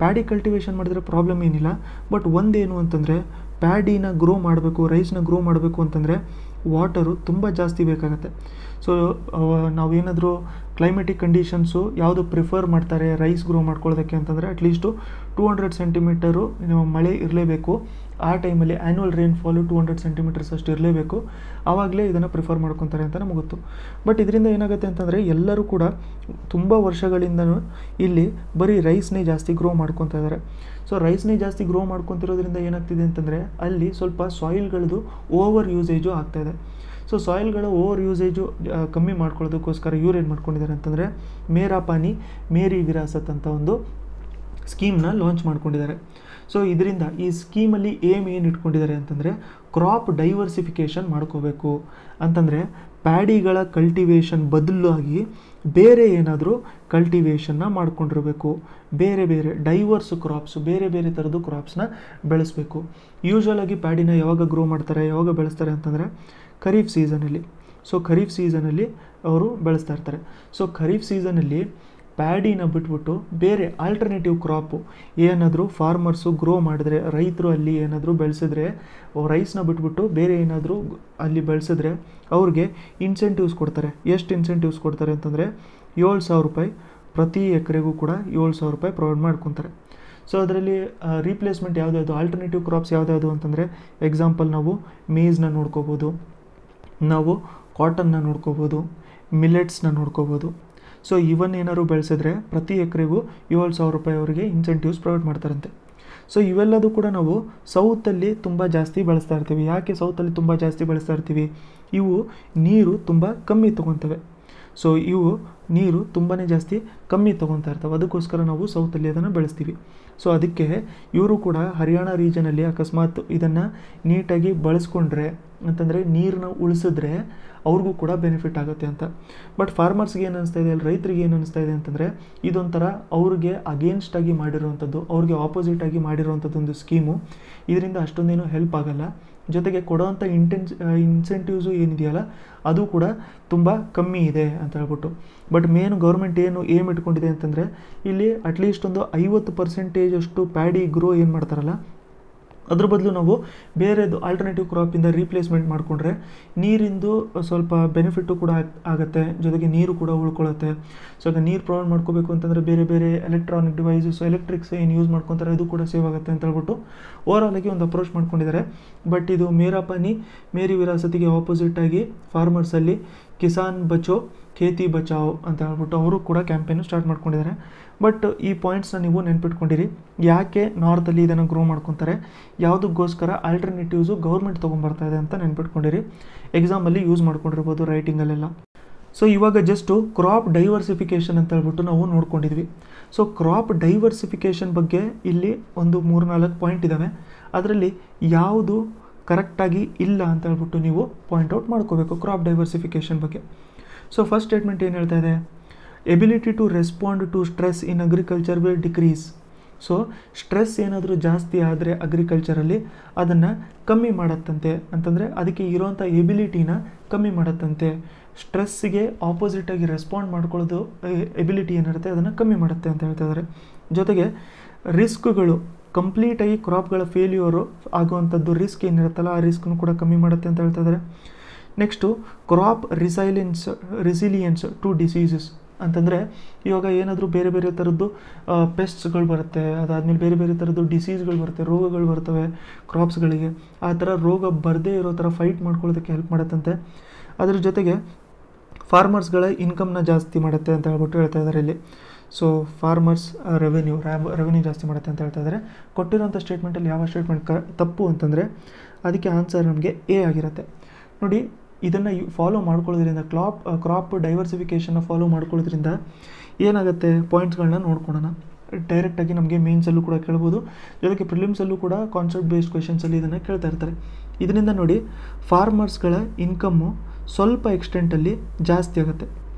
ಪ್ಯಾಡಿ ಕಲ್ಟಿವೇಷನ್ ಮಾಡಿದ್ರೆ ಪ್ರಾಬ್ಲಮ್ ಏನಿಲ್ಲ. ಬಟ್ ಒಂದೇನು ಅಂತಂದರೆ ಪ್ಯಾಡಿನ ಗ್ರೋ ಮಾಡಬೇಕು, ರೈಸ್ನ ಗ್ರೋ ಮಾಡಬೇಕು ಅಂತಂದರೆ ವಾಟರು ತುಂಬ ಜಾಸ್ತಿ ಬೇಕಾಗುತ್ತೆ. ಸೊ ನಾವೇನಾದರೂ ಕ್ಲೈಮೆಟಿಕ್ ಕಂಡೀಷನ್ಸು ಯಾವುದು ಪ್ರಿಫರ್ ಮಾಡ್ತಾರೆ ರೈಸ್ ಗ್ರೋ ಮಾಡ್ಕೊಳ್ಳೋದಕ್ಕೆ ಅಂತಂದರೆ ಅಟ್ಲೀಸ್ಟು 200 ಸೆಂಟಿಮೀಟರು ಮಳೆ ಇರಲೇಬೇಕು. ಆ ಟೈಮಲ್ಲಿ ಆ್ಯನ್ಯುವಲ್ ರೈನ್ಫಾಲು 200 ಸೆಂಟಿಮೀಟರ್ಸ್ ಅಷ್ಟು ಇರಲೇಬೇಕು. ಆವಾಗಲೇ ಇದನ್ನು ಪ್ರಿಫರ್ ಮಾಡ್ಕೊತಾರೆ ಅಂತ ನಮಗೆ ಗೊತ್ತು. ಬಟ್ ಇದರಿಂದ ಏನಾಗುತ್ತೆ ಅಂತಂದರೆ ಎಲ್ಲರೂ ಕೂಡ ತುಂಬ ವರ್ಷಗಳಿಂದನೂ ಇಲ್ಲಿ ಬರೀ ರೈಸ್ನೇ ಜಾಸ್ತಿ ಗ್ರೋ ಮಾಡ್ಕೊತಾ ಇದ್ದಾರೆ. ಸೊ ರೈಸ್ನೇ ಜಾಸ್ತಿ ಗ್ರೋ ಮಾಡ್ಕೊತಿರೋದ್ರಿಂದ ಏನಾಗ್ತಿದೆ ಅಂತಂದರೆ ಅಲ್ಲಿ ಸ್ವಲ್ಪ ಸಾಯಿಲ್ಗಳದ್ದು ಓವರ್ ಯೂಸೇಜು ಆಗ್ತಾಯಿದೆ. ಸೊ ಸಾಯಿಲ್ಗಳ ಓವರ್ ಯೂಸೇಜು ಕಮ್ಮಿ ಮಾಡ್ಕೊಳ್ಳೋದಕ್ಕೋಸ್ಕರ ಇವ್ರು ಏನು ಮಾಡ್ಕೊಂಡಿದ್ದಾರೆ ಅಂತಂದರೆ ಮೇರಾ ಪಾನಿ ಮೇರಿ ವಿರಾಸತ್ ಅಂತ ಒಂದು ಸ್ಕೀಮ್ನ ಲಾಂಚ್ ಮಾಡ್ಕೊಂಡಿದ್ದಾರೆ. ಸೊ ಇದರಿಂದ ಈ ಸ್ಕೀಮಲ್ಲಿ ಏನು ಇಟ್ಕೊಂಡಿದ್ದಾರೆ ಅಂತಂದರೆ ಕ್ರಾಪ್ ಡೈವರ್ಸಿಫಿಕೇಷನ್ ಮಾಡ್ಕೋಬೇಕು ಅಂತಂದರೆ ಪ್ಯಾಡಿಗಳ ಕಲ್ಟಿವೇಷನ್ ಬದಲಾಗಿ ಬೇರೆ ಏನಾದರೂ ಕಲ್ಟಿವೇಷನ್ನ ಮಾಡ್ಕೊಂಡಿರಬೇಕು. ಬೇರೆ ಡೈವರ್ಸ್ ಕ್ರಾಪ್ಸು, ಬೇರೆ ಥರದ್ದು ಕ್ರಾಪ್ಸ್ನ ಬೆಳೆಸಬೇಕು. ಯೂಶ್ವಲಾಗಿ ಪ್ಯಾಡಿನ ಯಾವಾಗ ಗ್ರೋ ಮಾಡ್ತಾರೆ, ಯಾವಾಗ ಬೆಳೆಸ್ತಾರೆ ಅಂತಂದರೆ ಖರೀಫ್ ಸೀಸನಲ್ಲಿ. ಸೊ ಖರೀಫ್ ಸೀಸನಲ್ಲಿ ಅವರು ಬೆಳೆಸ್ತಾ ಇರ್ತಾರೆ. ಸೊ ಖರೀಫ್ ಸೀಸನಲ್ಲಿ ಪ್ಯಾಡಿನ ಬಿಟ್ಬಿಟ್ಟು ಬೇರೆ ಆಲ್ಟರ್ನೇಟಿವ್ ಕ್ರಾಪು ಏನಾದರೂ ಫಾರ್ಮರ್ಸು ಗ್ರೋ ಮಾಡಿದ್ರೆ, ರೈತರು ಅಲ್ಲಿ ಏನಾದರೂ ಬೆಳೆಸಿದ್ರೆ, ರೈಸ್ನ ಬಿಟ್ಬಿಟ್ಟು ಬೇರೆ ಏನಾದರೂ ಅಲ್ಲಿ ಬೆಳೆಸಿದ್ರೆ ಅವ್ರಿಗೆ ಇನ್ಸೆಂಟಿವ್ಸ್ ಕೊಡ್ತಾರೆ. ಎಷ್ಟು ಇನ್ಸೆಂಟಿವ್ಸ್ ಕೊಡ್ತಾರೆ ಅಂತಂದರೆ 7,000 ರೂಪಾಯಿ ಪ್ರತಿ ಎಕರೆಗೂ ಕೂಡ 7,000 ರೂಪಾಯಿ ಪ್ರೊವೈಡ್ ಮಾಡ್ಕೊತಾರೆ. ಸೊ ಅದರಲ್ಲಿ ರೀಪ್ಲೇಸ್ಮೆಂಟ್ ಯಾವುದ್ಯಾವುದು, ಆಲ್ಟರ್ನೇಟಿವ್ ಕ್ರಾಪ್ಸ್ ಯಾವುದ್ಯಾವುದು ಅಂತಂದರೆ ಎಕ್ಸಾಂಪಲ್ ನಾವು ಮೇಜ್ನ ನೋಡ್ಕೋಬೋದು, ನಾವು ಕಾಟನ್ನ ನೋಡ್ಕೋಬೋದು, ಮಿಲೆಟ್ಸ್ನ ನೋಡ್ಕೋಬೋದು. ಸೊ ಇವನ್ನೇನಾದ್ರು ಬೆಳೆಸಿದ್ರೆ ಪ್ರತಿ ಎಕರೆಗೂ 7,000 ರೂಪಾಯಿ ಅವರಿಗೆ ಇನ್ಸೆಂಟಿವ್ಸ್ ಪ್ರೊವೈಡ್ ಮಾಡ್ತಾರಂತೆ. ಸೊ ಇವೆಲ್ಲದೂ ಕೂಡ ನಾವು ಸೌತಲ್ಲಿ ತುಂಬ ಜಾಸ್ತಿ ಬೆಳೆಸ್ತಾ ಇರ್ತೀವಿ. ಯಾಕೆ ಸೌತಲ್ಲಿ ತುಂಬ ಜಾಸ್ತಿ ಬೆಳೆಸ್ತಾ ಇರ್ತೀವಿ? ಇವು ನೀರು ತುಂಬ ಕಮ್ಮಿ ತೊಗೊತವೆ. ಸೊ ಇವು ನೀರು ತುಂಬಾ ಜಾಸ್ತಿ ಕಮ್ಮಿ ತೊಗೊತಾ ಇರ್ತವೆ. ಅದಕ್ಕೋಸ್ಕರ ನಾವು ಸೌತಲ್ಲಿ ಅದನ್ನು ಬೆಳೆಸ್ತೀವಿ. ಸೊ ಅದಕ್ಕೆ ಇವರು ಕೂಡ ಹರಿಯಾಣ ರೀಜನಲ್ಲಿ ಅಕಸ್ಮಾತ್ ಇದನ್ನು ನೀಟಾಗಿ ಬಳಸ್ಕೊಂಡ್ರೆ ಅಂತಂದರೆ ನೀರನ್ನ ಉಳಿಸಿದ್ರೆ ಅವ್ರಿಗೂ ಕೂಡ ಬೆನಿಫಿಟ್ ಆಗುತ್ತೆ ಅಂತ. ಬಟ್ ಫಾರ್ಮರ್ಸ್ಗೆ ಏನು ಅನಿಸ್ತಾ ಇದೆ, ರೈತರಿಗೆ ಏನು ಅನಿಸ್ತಾ ಇದೆ ಅಂತಂದರೆ ಇದೊಂಥರ ಅವ್ರಿಗೆ ಅಗೇನ್ಸ್ಟಾಗಿ ಮಾಡಿರುವಂಥದ್ದು, ಅವ್ರಿಗೆ ಆಪೋಸಿಟಾಗಿ ಮಾಡಿರುವಂಥದ್ದು ಒಂದು ಸ್ಕೀಮು. ಇದರಿಂದ ಅಷ್ಟೊಂದೇನು ಹೆಲ್ಪ್ ಆಗಲ್ಲ. ಜೊತೆಗೆ ಕೊಡೋವಂಥ ಇನ್ಸೆಂಟಿವ್ಸು ಏನಿದೆಯಲ್ಲ ಅದು ಕೂಡ ತುಂಬ ಕಮ್ಮಿ ಇದೆ ಅಂತ ಹೇಳ್ಬಿಟ್ಟು. ಬಟ್ ಮೇನ್ ಗೌರ್ಮೆಂಟ್ ಏಮ್ ಇಟ್ಕೊಂಡಿದೆ ಅಂತಂದರೆ ಇಲ್ಲಿ ಅಟ್ಲೀಸ್ಟ್ ಒಂದು 50% ಅಷ್ಟು ಪ್ಯಾಡಿ ಗ್ರೋ ಏನು ಮಾಡ್ತಾರಲ್ಲ ಅದ್ರ ಬದಲು ನಾವು ಬೇರೆದು ಆಲ್ಟರ್ನೇಟಿವ್ ಕ್ರಾಪಿಂದ ರೀಪ್ಲೇಸ್ಮೆಂಟ್ ಮಾಡಿಕೊಂಡ್ರೆ ನೀರಿಂದು ಸ್ವಲ್ಪ ಬೆನಿಫಿಟ್ಟು ಕೂಡ ಆಗುತ್ತೆ, ಜೊತೆಗೆ ನೀರು ಕೂಡ ಉಳ್ಕೊಳ್ಳುತ್ತೆ. ಸೊ ಈಗ ನೀರು ಪ್ರೊವೈಡ್ ಮಾಡ್ಕೋಬೇಕು ಅಂತಂದರೆ ಬೇರೆ ಬೇರೆ ಎಲೆಕ್ಟ್ರಾನಿಕ್ ಡಿವೈಸಸ್ ಎಲೆಕ್ಟ್ರಿಕ್ಸ್ ಏನು ಯೂಸ್ ಮಾಡ್ಕೊತಾರೆ ಅದು ಕೂಡ ಸೇವ್ ಆಗುತ್ತೆ ಅಂತ ಹೇಳ್ಬಿಟ್ಟು ಓವರಾಲ್ ಆಗಿ ಒಂದು ಅಪ್ರೋಚ್ ಮಾಡ್ಕೊಂಡಿದ್ದಾರೆ. ಬಟ್ ಇದು ಮೇರಾ ಪಾನಿ ಮೇರಿ ವಿರಾಸತಿಗೆ ಆಪೋಸಿಟಾಗಿ ಫಾರ್ಮರ್ಸಲ್ಲಿ ಕಿಸಾನ್ ಬಚೋ ಖೇತಿ ಬಚಾವ್ ಅಂತ ಹೇಳ್ಬಿಟ್ಟು ಅವರು ಕೂಡ ಕ್ಯಾಂಪೇನು ಸ್ಟಾರ್ಟ್ ಮಾಡ್ಕೊಂಡಿದ್ದಾರೆ. ಬಟ್ ಈ ಪಾಯಿಂಟ್ಸ್ನ ನೀವು ನೆನ್ಪಿಟ್ಕೊಂಡಿರಿ, ಯಾಕೆ ನಾರ್ತಲ್ಲಿ ಇದನ್ನು ಗ್ರೋ ಮಾಡ್ಕೊತಾರೆ, ಯಾವುದಕ್ಕೋಸ್ಕರ ಆಲ್ಟರ್ನೇಟಿವ್ಸು ಗೌರ್ಮೆಂಟ್ ತೊಗೊಂಬರ್ತಾ ಇದೆ ಅಂತ ನೆನ್ಪಿಟ್ಕೊಂಡಿರಿ. ಎಕ್ಸಾಮಲ್ಲಿ ಯೂಸ್ ಮಾಡ್ಕೊಂಡಿರ್ಬೋದು ರೈಟಿಂಗಲ್ಲೆಲ್ಲ. ಸೊ ಇವಾಗ ಜಸ್ಟು ಕ್ರಾಪ್ ಡೈವರ್ಸಿಫಿಕೇಷನ್ ಅಂತ ಹೇಳ್ಬಿಟ್ಟು ನಾವು ನೋಡ್ಕೊಂಡಿದ್ವಿ. ಸೊ ಕ್ರಾಪ್ ಡೈವರ್ಸಿಫಿಕೇಷನ್ ಬಗ್ಗೆ ಇಲ್ಲಿ ಒಂದು 3-4 ಪಾಯಿಂಟ್ ಇದ್ದಾವೆ. ಅದರಲ್ಲಿ ಯಾವುದು ಕರೆಕ್ಟಾಗಿ ಇಲ್ಲ ಅಂತ ಹೇಳ್ಬಿಟ್ಟು ನೀವು ಪಾಯಿಂಟ್ ಔಟ್ ಮಾಡ್ಕೋಬೇಕು ಕ್ರಾಪ್ ಡೈವರ್ಸಿಫಿಕೇಷನ್ ಬಗ್ಗೆ. ಸೊ ಫಸ್ಟ್ ಸ್ಟೇಟ್ಮೆಂಟ್ ಏನು ಹೇಳ್ತಾ ಇದೆ, ability to respond to stress in agriculture will decrease. So stress ಏನಾದರೂ ಜಾಸ್ತಿ ಆದರೆ ಅಗ್ರಿಕಲ್ಚರಲ್ಲಿ ಅದನ್ನು ಕಮ್ಮಿ ಮಾಡತ್ತಂತೆ, ಅಂತಂದರೆ ಅದಕ್ಕೆ ಇರೋವಂಥ ಎಬಿಲಿಟಿನ ಕಮ್ಮಿ ಮಾಡತ್ತಂತೆ. ಸ್ಟ್ರೆಸ್ಸಿಗೆ ಆಪೋಸಿಟಾಗಿ ರೆಸ್ಪಾಂಡ್ ಮಾಡ್ಕೊಳ್ಳೋದು ಎಬಿಲಿಟಿ ಏನಿರುತ್ತೆ ಅದನ್ನು ಕಮ್ಮಿ ಮಾಡುತ್ತೆ ಅಂತ ಹೇಳ್ತಾ ಇದ್ದಾರೆ. ಜೊತೆಗೆ ರಿಸ್ಕ್ಗಳು ಕಂಪ್ಲೀಟಾಗಿ ಕ್ರಾಪ್ಗಳ ಫೇಲ್ಯೂರು ಆಗುವಂಥದ್ದು ರಿಸ್ಕ್ ಏನಿರುತ್ತಲ್ಲ ಆ ರಿಸ್ಕ್ನು ಕೂಡ ಕಮ್ಮಿ ಮಾಡುತ್ತೆ ಅಂತ ಹೇಳ್ತಾ ಇದ್ದಾರೆ. ನೆಕ್ಸ್ಟು ಕ್ರಾಪ್ ರಿಸಿಲಿಯನ್ಸ್ ಟು ಡಿಸೀಸಸ್ ಅಂತಂದರೆ ಇವಾಗ ಏನಾದರೂ ಬೇರೆ ಬೇರೆ ಥರದ್ದು ಪೆಸ್ಟ್ಸ್ಗಳು ಬರುತ್ತೆ, ಅದಾದಮೇಲೆ ಬೇರೆ ಬೇರೆ ಥರದ್ದು ಡಿಸೀಸ್ಗಳು ಬರುತ್ತೆ, ರೋಗಗಳು ಬರ್ತವೆ ಕ್ರಾಪ್ಸ್ಗಳಿಗೆ. ಆ ಥರ ರೋಗ ಬರದೇ ಇರೋ ಥರ ಫೈಟ್ ಮಾಡ್ಕೊಳ್ಳೋದಕ್ಕೆ ಹೆಲ್ಪ್ ಮಾಡುತ್ತಂತೆ. ಅದ್ರ ಜೊತೆಗೆ ಫಾರ್ಮರ್ಸ್ಗಳ ಇನ್ಕಮ್ನ ಜಾಸ್ತಿ ಮಾಡುತ್ತೆ ಅಂತ ಹೇಳ್ಬಿಟ್ಟು ಹೇಳ್ತಾ ಇದ್ದಾರೆ ಇಲ್ಲಿ. ಸೊ ಫಾರ್ಮರ್ಸ್ ರೆವೆನ್ಯೂ ಜಾಸ್ತಿ ಮಾಡುತ್ತೆ ಅಂತ ಹೇಳ್ತಾ ಇದ್ದಾರೆ. ಕೊಟ್ಟಿರೋಂಥ ಸ್ಟೇಟ್ಮೆಂಟಲ್ಲಿ ಯಾವ ಸ್ಟೇಟ್ಮೆಂಟ್ ತಪ್ಪು ಅಂತಂದರೆ ಅದಕ್ಕೆ ಆನ್ಸರ್ ನಮಗೆ ಎ ಆಗಿರುತ್ತೆ. ನೋಡಿ, ಇದನ್ನು ಫಾಲೋ ಮಾಡ್ಕೊಳ್ಳೋದ್ರಿಂದ ಕ್ರಾಪ್ ಡೈವರ್ಸಿಫಿಕೇಷನ್ನ ಫಾಲೋ ಮಾಡ್ಕೊಳ್ಳೋದ್ರಿಂದ ಏನಾಗುತ್ತೆ ಪಾಯಿಂಟ್ಸ್ಗಳನ್ನ ನೋಡ್ಕೊಳ್ಳೋಣ. ಡೈರೆಕ್ಟಾಗಿ ನಮಗೆ ಮೇನ್ಸಲ್ಲೂ ಕೂಡ ಕೇಳ್ಬೋದು, ಜೊತೆಗೆ ಪ್ರಿಲಿಮ್ಸಲ್ಲೂ ಕೂಡ ಕಾನ್ಸೆಪ್ಟ್ ಬೇಸ್ಡ್ ಕ್ವೆಶನ್ಸಲ್ಲಿ ಇದನ್ನು ಕೇಳ್ತಾ ಇರ್ತಾರೆ. ಇದರಿಂದ ನೋಡಿ ಫಾರ್ಮರ್ಸ್ಗಳ ಇನ್ಕಮ್ಮು ಸ್ವಲ್ಪ ಎಕ್ಸ್ಟೆಂಟಲ್ಲಿ ಜಾಸ್ತಿ ಆಗುತ್ತೆ.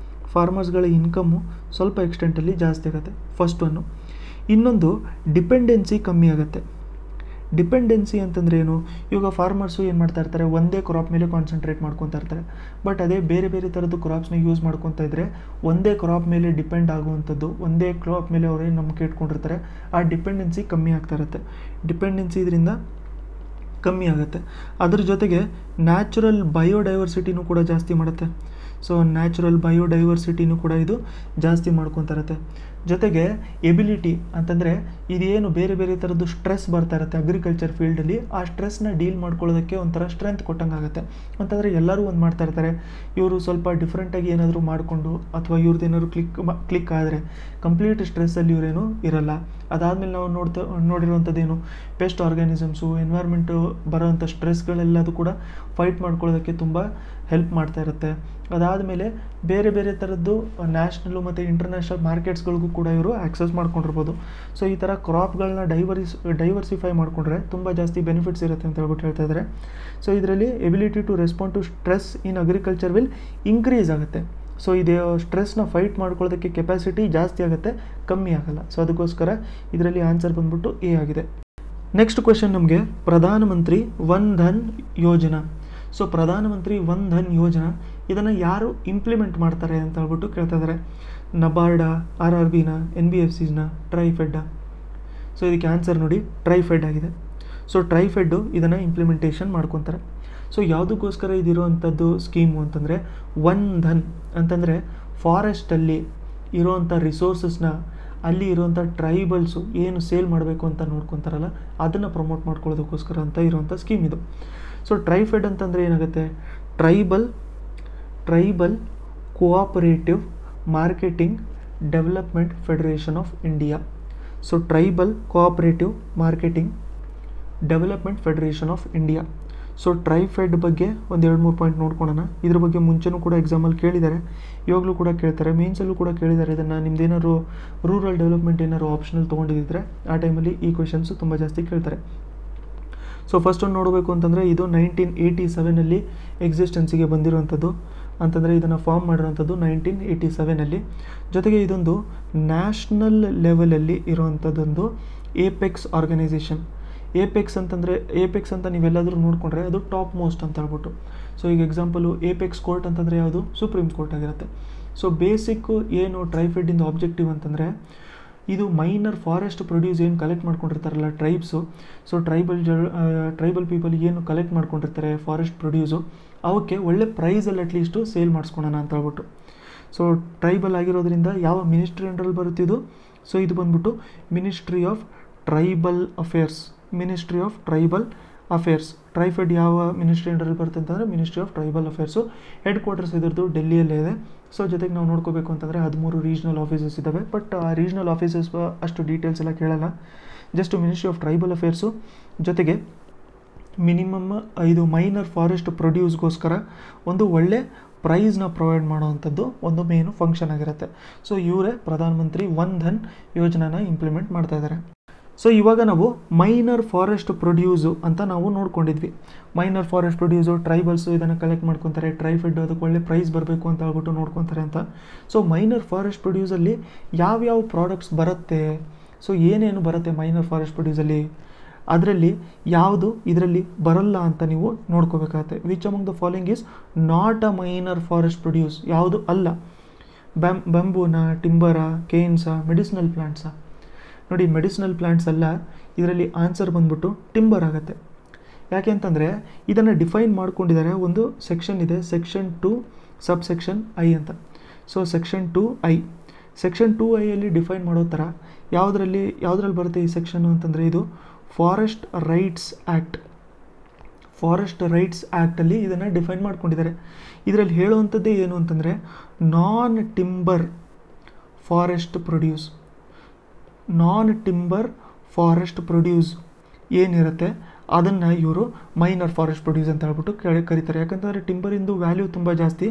ಫಾರ್ಮರ್ಸ್ಗಳ ಇನ್ಕಮ್ಮು ಸ್ವಲ್ಪ ಎಕ್ಸ್ಟೆಂಟಲ್ಲಿ ಜಾಸ್ತಿ ಆಗುತ್ತೆ, ಫಸ್ಟ್ ಒನ್ನು. ಇನ್ನೊಂದು ಡಿಪೆಂಡೆನ್ಸಿ ಕಮ್ಮಿ ಆಗುತ್ತೆ. ಡಿಪೆಂಡೆನ್ಸಿ ಅಂತಂದರೆ ಏನು, ಇವಾಗ ಫಾರ್ಮರ್ಸು ಏನು ಮಾಡ್ತಾ ಇರ್ತಾರೆ, ಒಂದೇ ಕ್ರಾಪ್ ಮೇಲೆ ಕಾನ್ಸಂಟ್ರೇಟ್ ಮಾಡ್ಕೊತಾ ಇರ್ತಾರೆ. ಬಟ್ ಅದೇ ಬೇರೆ ಬೇರೆ ಥರದ್ದು ಕ್ರಾಪ್ಸ್ನ ಯೂಸ್ ಮಾಡ್ಕೊತಾ ಇದ್ದರೆ ಒಂದೇ ಕ್ರಾಪ್ ಮೇಲೆ ಡಿಪೆಂಡ್ ಆಗುವಂಥದ್ದು, ಒಂದೇ ಕ್ರಾಪ್ ಮೇಲೆ ಅವರೇನು ನಂಬಿಕೆ ಇಟ್ಕೊಂಡಿರ್ತಾರೆ, ಆ ಡಿಪೆಂಡೆನ್ಸಿ ಕಮ್ಮಿ ಆಗ್ತಾ ಇರುತ್ತೆ. ಡಿಪೆಂಡೆನ್ಸಿ ಇದರಿಂದ ಕಮ್ಮಿ ಆಗುತ್ತೆ. ಅದ್ರ ಜೊತೆಗೆ ನ್ಯಾಚುರಲ್ ಬಯೋಡೈವರ್ಸಿಟಿನೂ ಕೂಡ ಜಾಸ್ತಿ ಮಾಡುತ್ತೆ. ಸೊ ನ್ಯಾಚುರಲ್ ಬಯೋಡೈವರ್ಸಿಟಿನೂ ಕೂಡ ಇದು ಜಾಸ್ತಿ ಮಾಡ್ಕೊತಾ ಇರುತ್ತೆ. ಜೊತೆಗೆ ಎಬಿಲಿಟಿ ಅಂತಂದರೆ ಇದೇನು ಬೇರೆ ಬೇರೆ ಥರದ್ದು ಸ್ಟ್ರೆಸ್ ಬರ್ತಾ ಇರುತ್ತೆ ಅಗ್ರಿಕಲ್ಚರ್ ಫೀಲ್ಡಲ್ಲಿ, ಆ ಸ್ಟ್ರೆಸ್ನ ಡೀಲ್ ಮಾಡ್ಕೊಳ್ಳೋದಕ್ಕೆ ಒಂಥರ ಸ್ಟ್ರೆಂತ್ ಕೊಟ್ಟಂಗೆ ಆಗುತ್ತೆ. ಅಂತಂದರೆ ಎಲ್ಲರೂ ಒಂದು ಮಾಡ್ತಾ ಇರ್ತಾರೆ, ಇವರು ಸ್ವಲ್ಪ ಡಿಫ್ರೆಂಟಾಗಿ ಏನಾದರೂ ಮಾಡಿಕೊಂಡು ಅಥವಾ ಇವ್ರದ್ದು ಏನಾದ್ರು ಕ್ಲಿಕ್ ಆದರೆ ಕಂಪ್ಲೀಟ್ ಸ್ಟ್ರೆಸ್ಸಲ್ಲಿ ಇವರೇನು ಇರಲ್ಲ. ಅದಾದಮೇಲೆ ನಾವು ನೋಡಿರುವಂಥದ್ದೇನು ಪೆಸ್ಟ್ ಆರ್ಗ್ಯಾನಿಸಮ್ಸು ಎನ್ವೈರ್ಮೆಂಟು ಬರೋವಂಥ ಸ್ಟ್ರೆಸ್ಗಳೆಲ್ಲದು ಕೂಡ ಫೈಟ್ ಮಾಡ್ಕೊಳ್ಳೋದಕ್ಕೆ ತುಂಬ ಹೆಲ್ಪ್ ಮಾಡ್ತಾ ಇರುತ್ತೆ. ಅದಾದಮೇಲೆ ಬೇರೆ ಬೇರೆ ಥರದ್ದು ನ್ಯಾಷನಲ್ಲು ಮತ್ತು ಇಂಟರ್ನ್ಯಾಷನಲ್ ಮಾರ್ಕೆಟ್ಸ್ಗಳಿಗೂ ಕೂಡ ಇವರು ಆಕ್ಸೆಸ್ ಮಾಡ್ಕೊಂಡಿರ್ಬೋದು. ಸೊ ಈ ಥರ ಕ್ರಾಪ್ಗಳನ್ನ ಡೈವರ್ಸಿಫೈ ಮಾಡಿಕೊಂಡ್ರೆ ತುಂಬ ಜಾಸ್ತಿ ಬೆನಿಫಿಟ್ಸ್ ಇರುತ್ತೆ ಅಂತ ಹೇಳ್ಬಿಟ್ಟು ಹೇಳ್ತಾ ಇದ್ದಾರೆ. ಸೊ ಇದರಲ್ಲಿ ability to respond to stress in agriculture will increase ಆಗುತ್ತೆ. ಸೊ ಇದು ಸ್ಟ್ರೆಸ್ನ ಫೈಟ್ ಮಾಡ್ಕೊಳ್ಳೋದಕ್ಕೆ ಕೆಪಾಸಿಟಿ ಜಾಸ್ತಿ ಆಗುತ್ತೆ, ಕಮ್ಮಿ ಆಗಲ್ಲ. ಸೊ ಅದಕ್ಕೋಸ್ಕರ ಇದರಲ್ಲಿ ಆನ್ಸರ್ ಬಂದ್ಬಿಟ್ಟು ಎ ಆಗಿದೆ. ನೆಕ್ಸ್ಟ್ ಕ್ವೆಶನ್ ನಮಗೆ ಪ್ರಧಾನಮಂತ್ರಿ ವನ್ ಧನ್ ಯೋಜನಾ. ಸೊ ಪ್ರಧಾನಮಂತ್ರಿ ವನ್ ಧನ್ ಯೋಜನಾ ಇದನ್ನು ಯಾರು ಇಂಪ್ಲಿಮೆಂಟ್ ಮಾಡ್ತಾರೆ ಅಂತ ಹೇಳ್ಬಿಟ್ಟು ಕೇಳ್ತಾ ಇದ್ದಾರೆ. ನಬಾರ್ಡಾ, RRBನ, NBFCಸ್ನ, ಟ್ರೈಫೆಡ್ಡಾ? ಸೊ ಇದಕ್ಕೆ ಆನ್ಸರ್ ನೋಡಿ ಟ್ರೈಫೆಡ್ ಆಗಿದೆ. ಸೊ ಟ್ರೈಫೆಡ್ಡು ಇದನ್ನು ಇಂಪ್ಲಿಮೆಂಟೇಷನ್ ಮಾಡ್ಕೊತಾರೆ. ಸೊ ಯಾವುದಕ್ಕೋಸ್ಕರ ಇದಿರುವಂಥದ್ದು ಸ್ಕೀಮು ಅಂತಂದರೆ ವನ್ ಧನ್ ಅಂತಂದರೆ ಫಾರೆಸ್ಟಲ್ಲಿ ಇರೋವಂಥ ರಿಸೋರ್ಸಸ್ನ ಅಲ್ಲಿ ಇರುವಂಥ ಟ್ರೈಬಲ್ಸು ಏನು ಸೇಲ್ ಮಾಡಬೇಕು ಅಂತ ನೋಡ್ಕೊತಾರಲ್ಲ ಅದನ್ನು ಪ್ರಮೋಟ್ ಮಾಡ್ಕೊಳ್ಳೋದಕ್ಕೋಸ್ಕರ ಅಂತ ಇರುವಂಥ ಸ್ಕೀಮ್ ಇದು. ಸೊ ಟ್ರೈಫೆಡ್ ಅಂತಂದರೆ ಏನಾಗುತ್ತೆ, tribal cooperative marketing development federation of India. So tribal cooperative marketing development federation of India. So TRIFED ಬಗ್ಗೆ ಒಂದು 2-3 ಪಾಯಿಂಟ್ ನೋಡ್ಕೊಳ್ಳೋಣ. ಇದ್ರ ಬಗ್ಗೆ ಮುಂಚೆನೂ ಕೂಡ ಎಕ್ಸಾಮಲ್ಲಿ ಕೇಳಿದ್ದಾರೆ, ಇವಾಗಲೂ ಕೂಡ ಕೇಳ್ತಾರೆ, ಮೇನ್ಸಲ್ಲೂ ಕೂಡ ಕೇಳಿದ್ದಾರೆ. ಇದನ್ನು ನಿಮ್ದೇನಾದ್ರು ರೂರಲ್ ಡೆವಲಪ್ಮೆಂಟ್ ಏನಾದ್ರು ಆಪ್ಷನಲ್ ತೊಗೊಂಡಿದ್ದರೆ ಆ ಟೈಮಲ್ಲಿ ಈ ಕ್ವೆಶನ್ಸು ತುಂಬ ಜಾಸ್ತಿ ಕೇಳ್ತಾರೆ. ಸೊ ಫಸ್ಟ್ ಒಂದು ನೋಡಬೇಕು ಅಂತಂದರೆ ಇದು 1987ನಲ್ಲಿ ಎಕ್ಸಿಸ್ಟೆನ್ಸಿಗೆ ಬಂದಿರುವಂಥದ್ದು. ಅಂತಂದರೆ ಇದನ್ನು ಫಾರ್ಮ್ ಮಾಡಿರೋಂಥದ್ದು 1987ನಲ್ಲಿ. ಜೊತೆಗೆ ಇದೊಂದು ನ್ಯಾಷನಲ್ ಲೆವೆಲಲ್ಲಿ ಇರೋವಂಥದ್ದೊಂದು ಏಪೆಕ್ಸ್ ಆರ್ಗನೈಸೇಷನ್. ಏಪೆಕ್ಸ್ ಅಂತಂದರೆ ಏಪೆಕ್ಸ್ ಅಂತ ನೀವೆಲ್ಲಾದರೂ ನೋಡಿಕೊಂಡ್ರೆ ಅದು ಟಾಪ್ ಮೋಸ್ಟ್ ಅಂತ ಹೇಳ್ಬಿಟ್ಟು. ಸೊ ಈಗ ಎಕ್ಸಾಂಪಲು ಏಪೆಕ್ಸ್ ಕೋರ್ಟ್ ಅಂತಂದರೆ ಯಾವುದು, ಸುಪ್ರೀಂ ಕೋರ್ಟ್ ಆಗಿರುತ್ತೆ. ಸೊ ಬೇಸಿಕ್ಕು ಏನು ಟ್ರೈಫೆಡ್ಡಿಂದ ಆಬ್ಜೆಕ್ಟಿವ್ ಅಂತಂದರೆ ಇದು ಮೈನರ್ ಫಾರೆಸ್ಟ್ ಪ್ರೊಡ್ಯೂಸ್ ಏನು ಕಲೆಕ್ಟ್ ಮಾಡ್ಕೊಂಡಿರ್ತಾರಲ್ಲ ಟ್ರೈಬ್ಸು, ಸೊ ಟ್ರೈಬಲ್ ಪೀಪಲ್ ಏನು ಕಲೆಕ್ಟ್ ಮಾಡ್ಕೊಂಡಿರ್ತಾರೆ ಫಾರೆಸ್ಟ್ ಪ್ರೊಡ್ಯೂಸು, ಅವಕ್ಕೆ ಒಳ್ಳೆ ಪ್ರೈಸಲ್ಲಿ ಅಟ್ಲೀಸ್ಟು ಸೇಲ್ ಮಾಡಿಸ್ಕೊಳೋಣ ಅಂತ ಹೇಳ್ಬಿಟ್ಟು. ಸೊ ಟ್ರೈಬಲ್ ಆಗಿರೋದ್ರಿಂದ ಯಾವ ಮಿನಿಸ್ಟ್ರಿ ಅಂಡರಲ್ಲಿ ಬರುತ್ತಿದ್ದು, ಸೊ ಇದು ಬಂದ್ಬಿಟ್ಟು ministry of tribal affairs. Ministry of tribal affairs. TRIFED ಯಾವ ಮಿನಿಸ್ಟ್ರಿ ಅಂಡರಲ್ಲಿ ಬರುತ್ತೆ ಅಂತಂದರೆ ministry of tribal affairs. Head quarters ಇದ್ರದ್ದು ಡೆಲ್ಲಿಯಲ್ಲೇ ಇದೆ. ಸೊ ಜೊತೆಗೆ ನಾವು ನೋಡ್ಕೋಬೇಕು ಅಂತಂದರೆ 13 ರೀಜ್ನಲ್ ಆಫೀಸಸ್ ಇದ್ದಾವೆ. ಬಟ್ ಆ ರೀಜ್ನಲ್ ಆಫೀಸಸ್ ಅಷ್ಟು ಡೀಟೇಲ್ಸ್ ಎಲ್ಲ ಕೇಳಲ್ಲ. Just ministry of tribal affairs. ಜೊತೆಗೆ ಮಿನಿಮಮ್ 5 ಮೈನರ್ ಫಾರೆಸ್ಟ್ ಪ್ರೊಡ್ಯೂಸ್ಗೋಸ್ಕರ ಒಂದು ಒಳ್ಳೆ ಪ್ರೈಸ್ನ ಪ್ರೊವೈಡ್ ಮಾಡೋವಂಥದ್ದು ಒಂದು ಮೇನು ಫಂಕ್ಷನ್ ಆಗಿರುತ್ತೆ. ಸೊ ಇವರೇ ಪ್ರಧಾನ ಮಂತ್ರಿ ವನ್ ಧನ್ ಯೋಜನೆನ ಇಂಪ್ಲಿಮೆಂಟ್ ಮಾಡ್ತಾ ಇದ್ದಾರೆ. ಸೊ ಇವಾಗ ನಾವು ಮೈನರ್ ಫಾರೆಸ್ಟ್ ಪ್ರೊಡ್ಯೂಸು ಅಂತ ನಾವು ನೋಡ್ಕೊಂಡಿದ್ವಿ. ಮೈನರ್ ಫಾರೆಸ್ಟ್ ಪ್ರೊಡ್ಯೂಸು ಟ್ರೈಬಲ್ಸು ಇದನ್ನು ಕಲೆಕ್ಟ್ ಮಾಡ್ಕೊತಾರೆ, ಟ್ರೈಫೆಡ್ ಅದಕ್ಕೆ ಒಳ್ಳೆ ಪ್ರೈಸ್ ಬರಬೇಕು ಅಂತ ಹೇಳ್ಬಿಟ್ಟು ನೋಡ್ಕೊತಾರೆ ಅಂತ. ಸೊ ಮೈನರ್ ಫಾರೆಸ್ಟ್ ಪ್ರೊಡ್ಯೂಸಲ್ಲಿ ಯಾವ್ಯಾವ ಪ್ರಾಡಕ್ಟ್ಸ್ ಬರುತ್ತೆ, ಸೊ ಏನೇನು ಬರುತ್ತೆ ಮೈನರ್ ಫಾರೆಸ್ಟ್ ಪ್ರೊಡ್ಯೂಸಲ್ಲಿ, ಅದರಲ್ಲಿ ಯಾವುದು ಇದರಲ್ಲಿ ಬರಲ್ಲ ಅಂತ ನೀವು ನೋಡ್ಕೋಬೇಕಾಗತ್ತೆ. Which among the following is not a minor forest produce, ಯಾವುದು ಅಲ್ಲ. ಬಂಬೂನ, ಟಿಂಬರ, ಕೇನ್ಸ, ಮೆಡಿಸಿನಲ್ ಪ್ಲಾಂಟ್ಸ. ನೋಡಿ ಮೆಡಿಸಿನಲ್ ಪ್ಲಾಂಟ್ಸ್ ಅಲ್ಲ, ಇದರಲ್ಲಿ ಆನ್ಸರ್ ಬಂದ್ಬಿಟ್ಟು ಟಿಂಬರ್ ಆಗುತ್ತೆ. ಯಾಕೆ ಅಂತಂದರೆ ಇದನ್ನು ಡಿಫೈನ್ ಮಾಡ್ಕೊಂಡಿದ್ದಾರೆ. ಒಂದು ಸೆಕ್ಷನ್ ಇದೆ, ಸೆಕ್ಷನ್ 2 ಸಬ್ ಸೆಕ್ಷನ್ ಐ ಅಂತ. ಸೊ ಸೆಕ್ಷನ್ 2I, ಸೆಕ್ಷನ್ 2Iಯಲ್ಲಿ ಡಿಫೈನ್ ಮಾಡೋ ಥರ ಯಾವುದ್ರಲ್ಲಿ ಬರುತ್ತೆ ಈ ಸೆಕ್ಷನ್ನು ಅಂತಂದರೆ ಇದು forest rights act. Forest rights ಆ್ಯಕ್ಟಲ್ಲಿ ಇದನ್ನು ಡಿಫೈನ್ ಮಾಡ್ಕೊಂಡಿದ್ದಾರೆ. ಇದರಲ್ಲಿ ಹೇಳುವಂಥದ್ದೇ ಏನು ಅಂತಂದರೆ non timber forest produce. Non timber forest produce ಏನಿರುತ್ತೆ ಅದನ್ನು ಇವರು ಮೈನರ್ ಫಾರೆಸ್ಟ್ ಪ್ರೊಡ್ಯೂಸ್ ಅಂತ ಹೇಳ್ಬಿಟ್ಟು ಕರೀತಾರೆ. ಯಾಕಂತಂದರೆ ಟಿಂಬರಿಂದು ವ್ಯಾಲ್ಯೂ ತುಂಬ ಜಾಸ್ತಿ,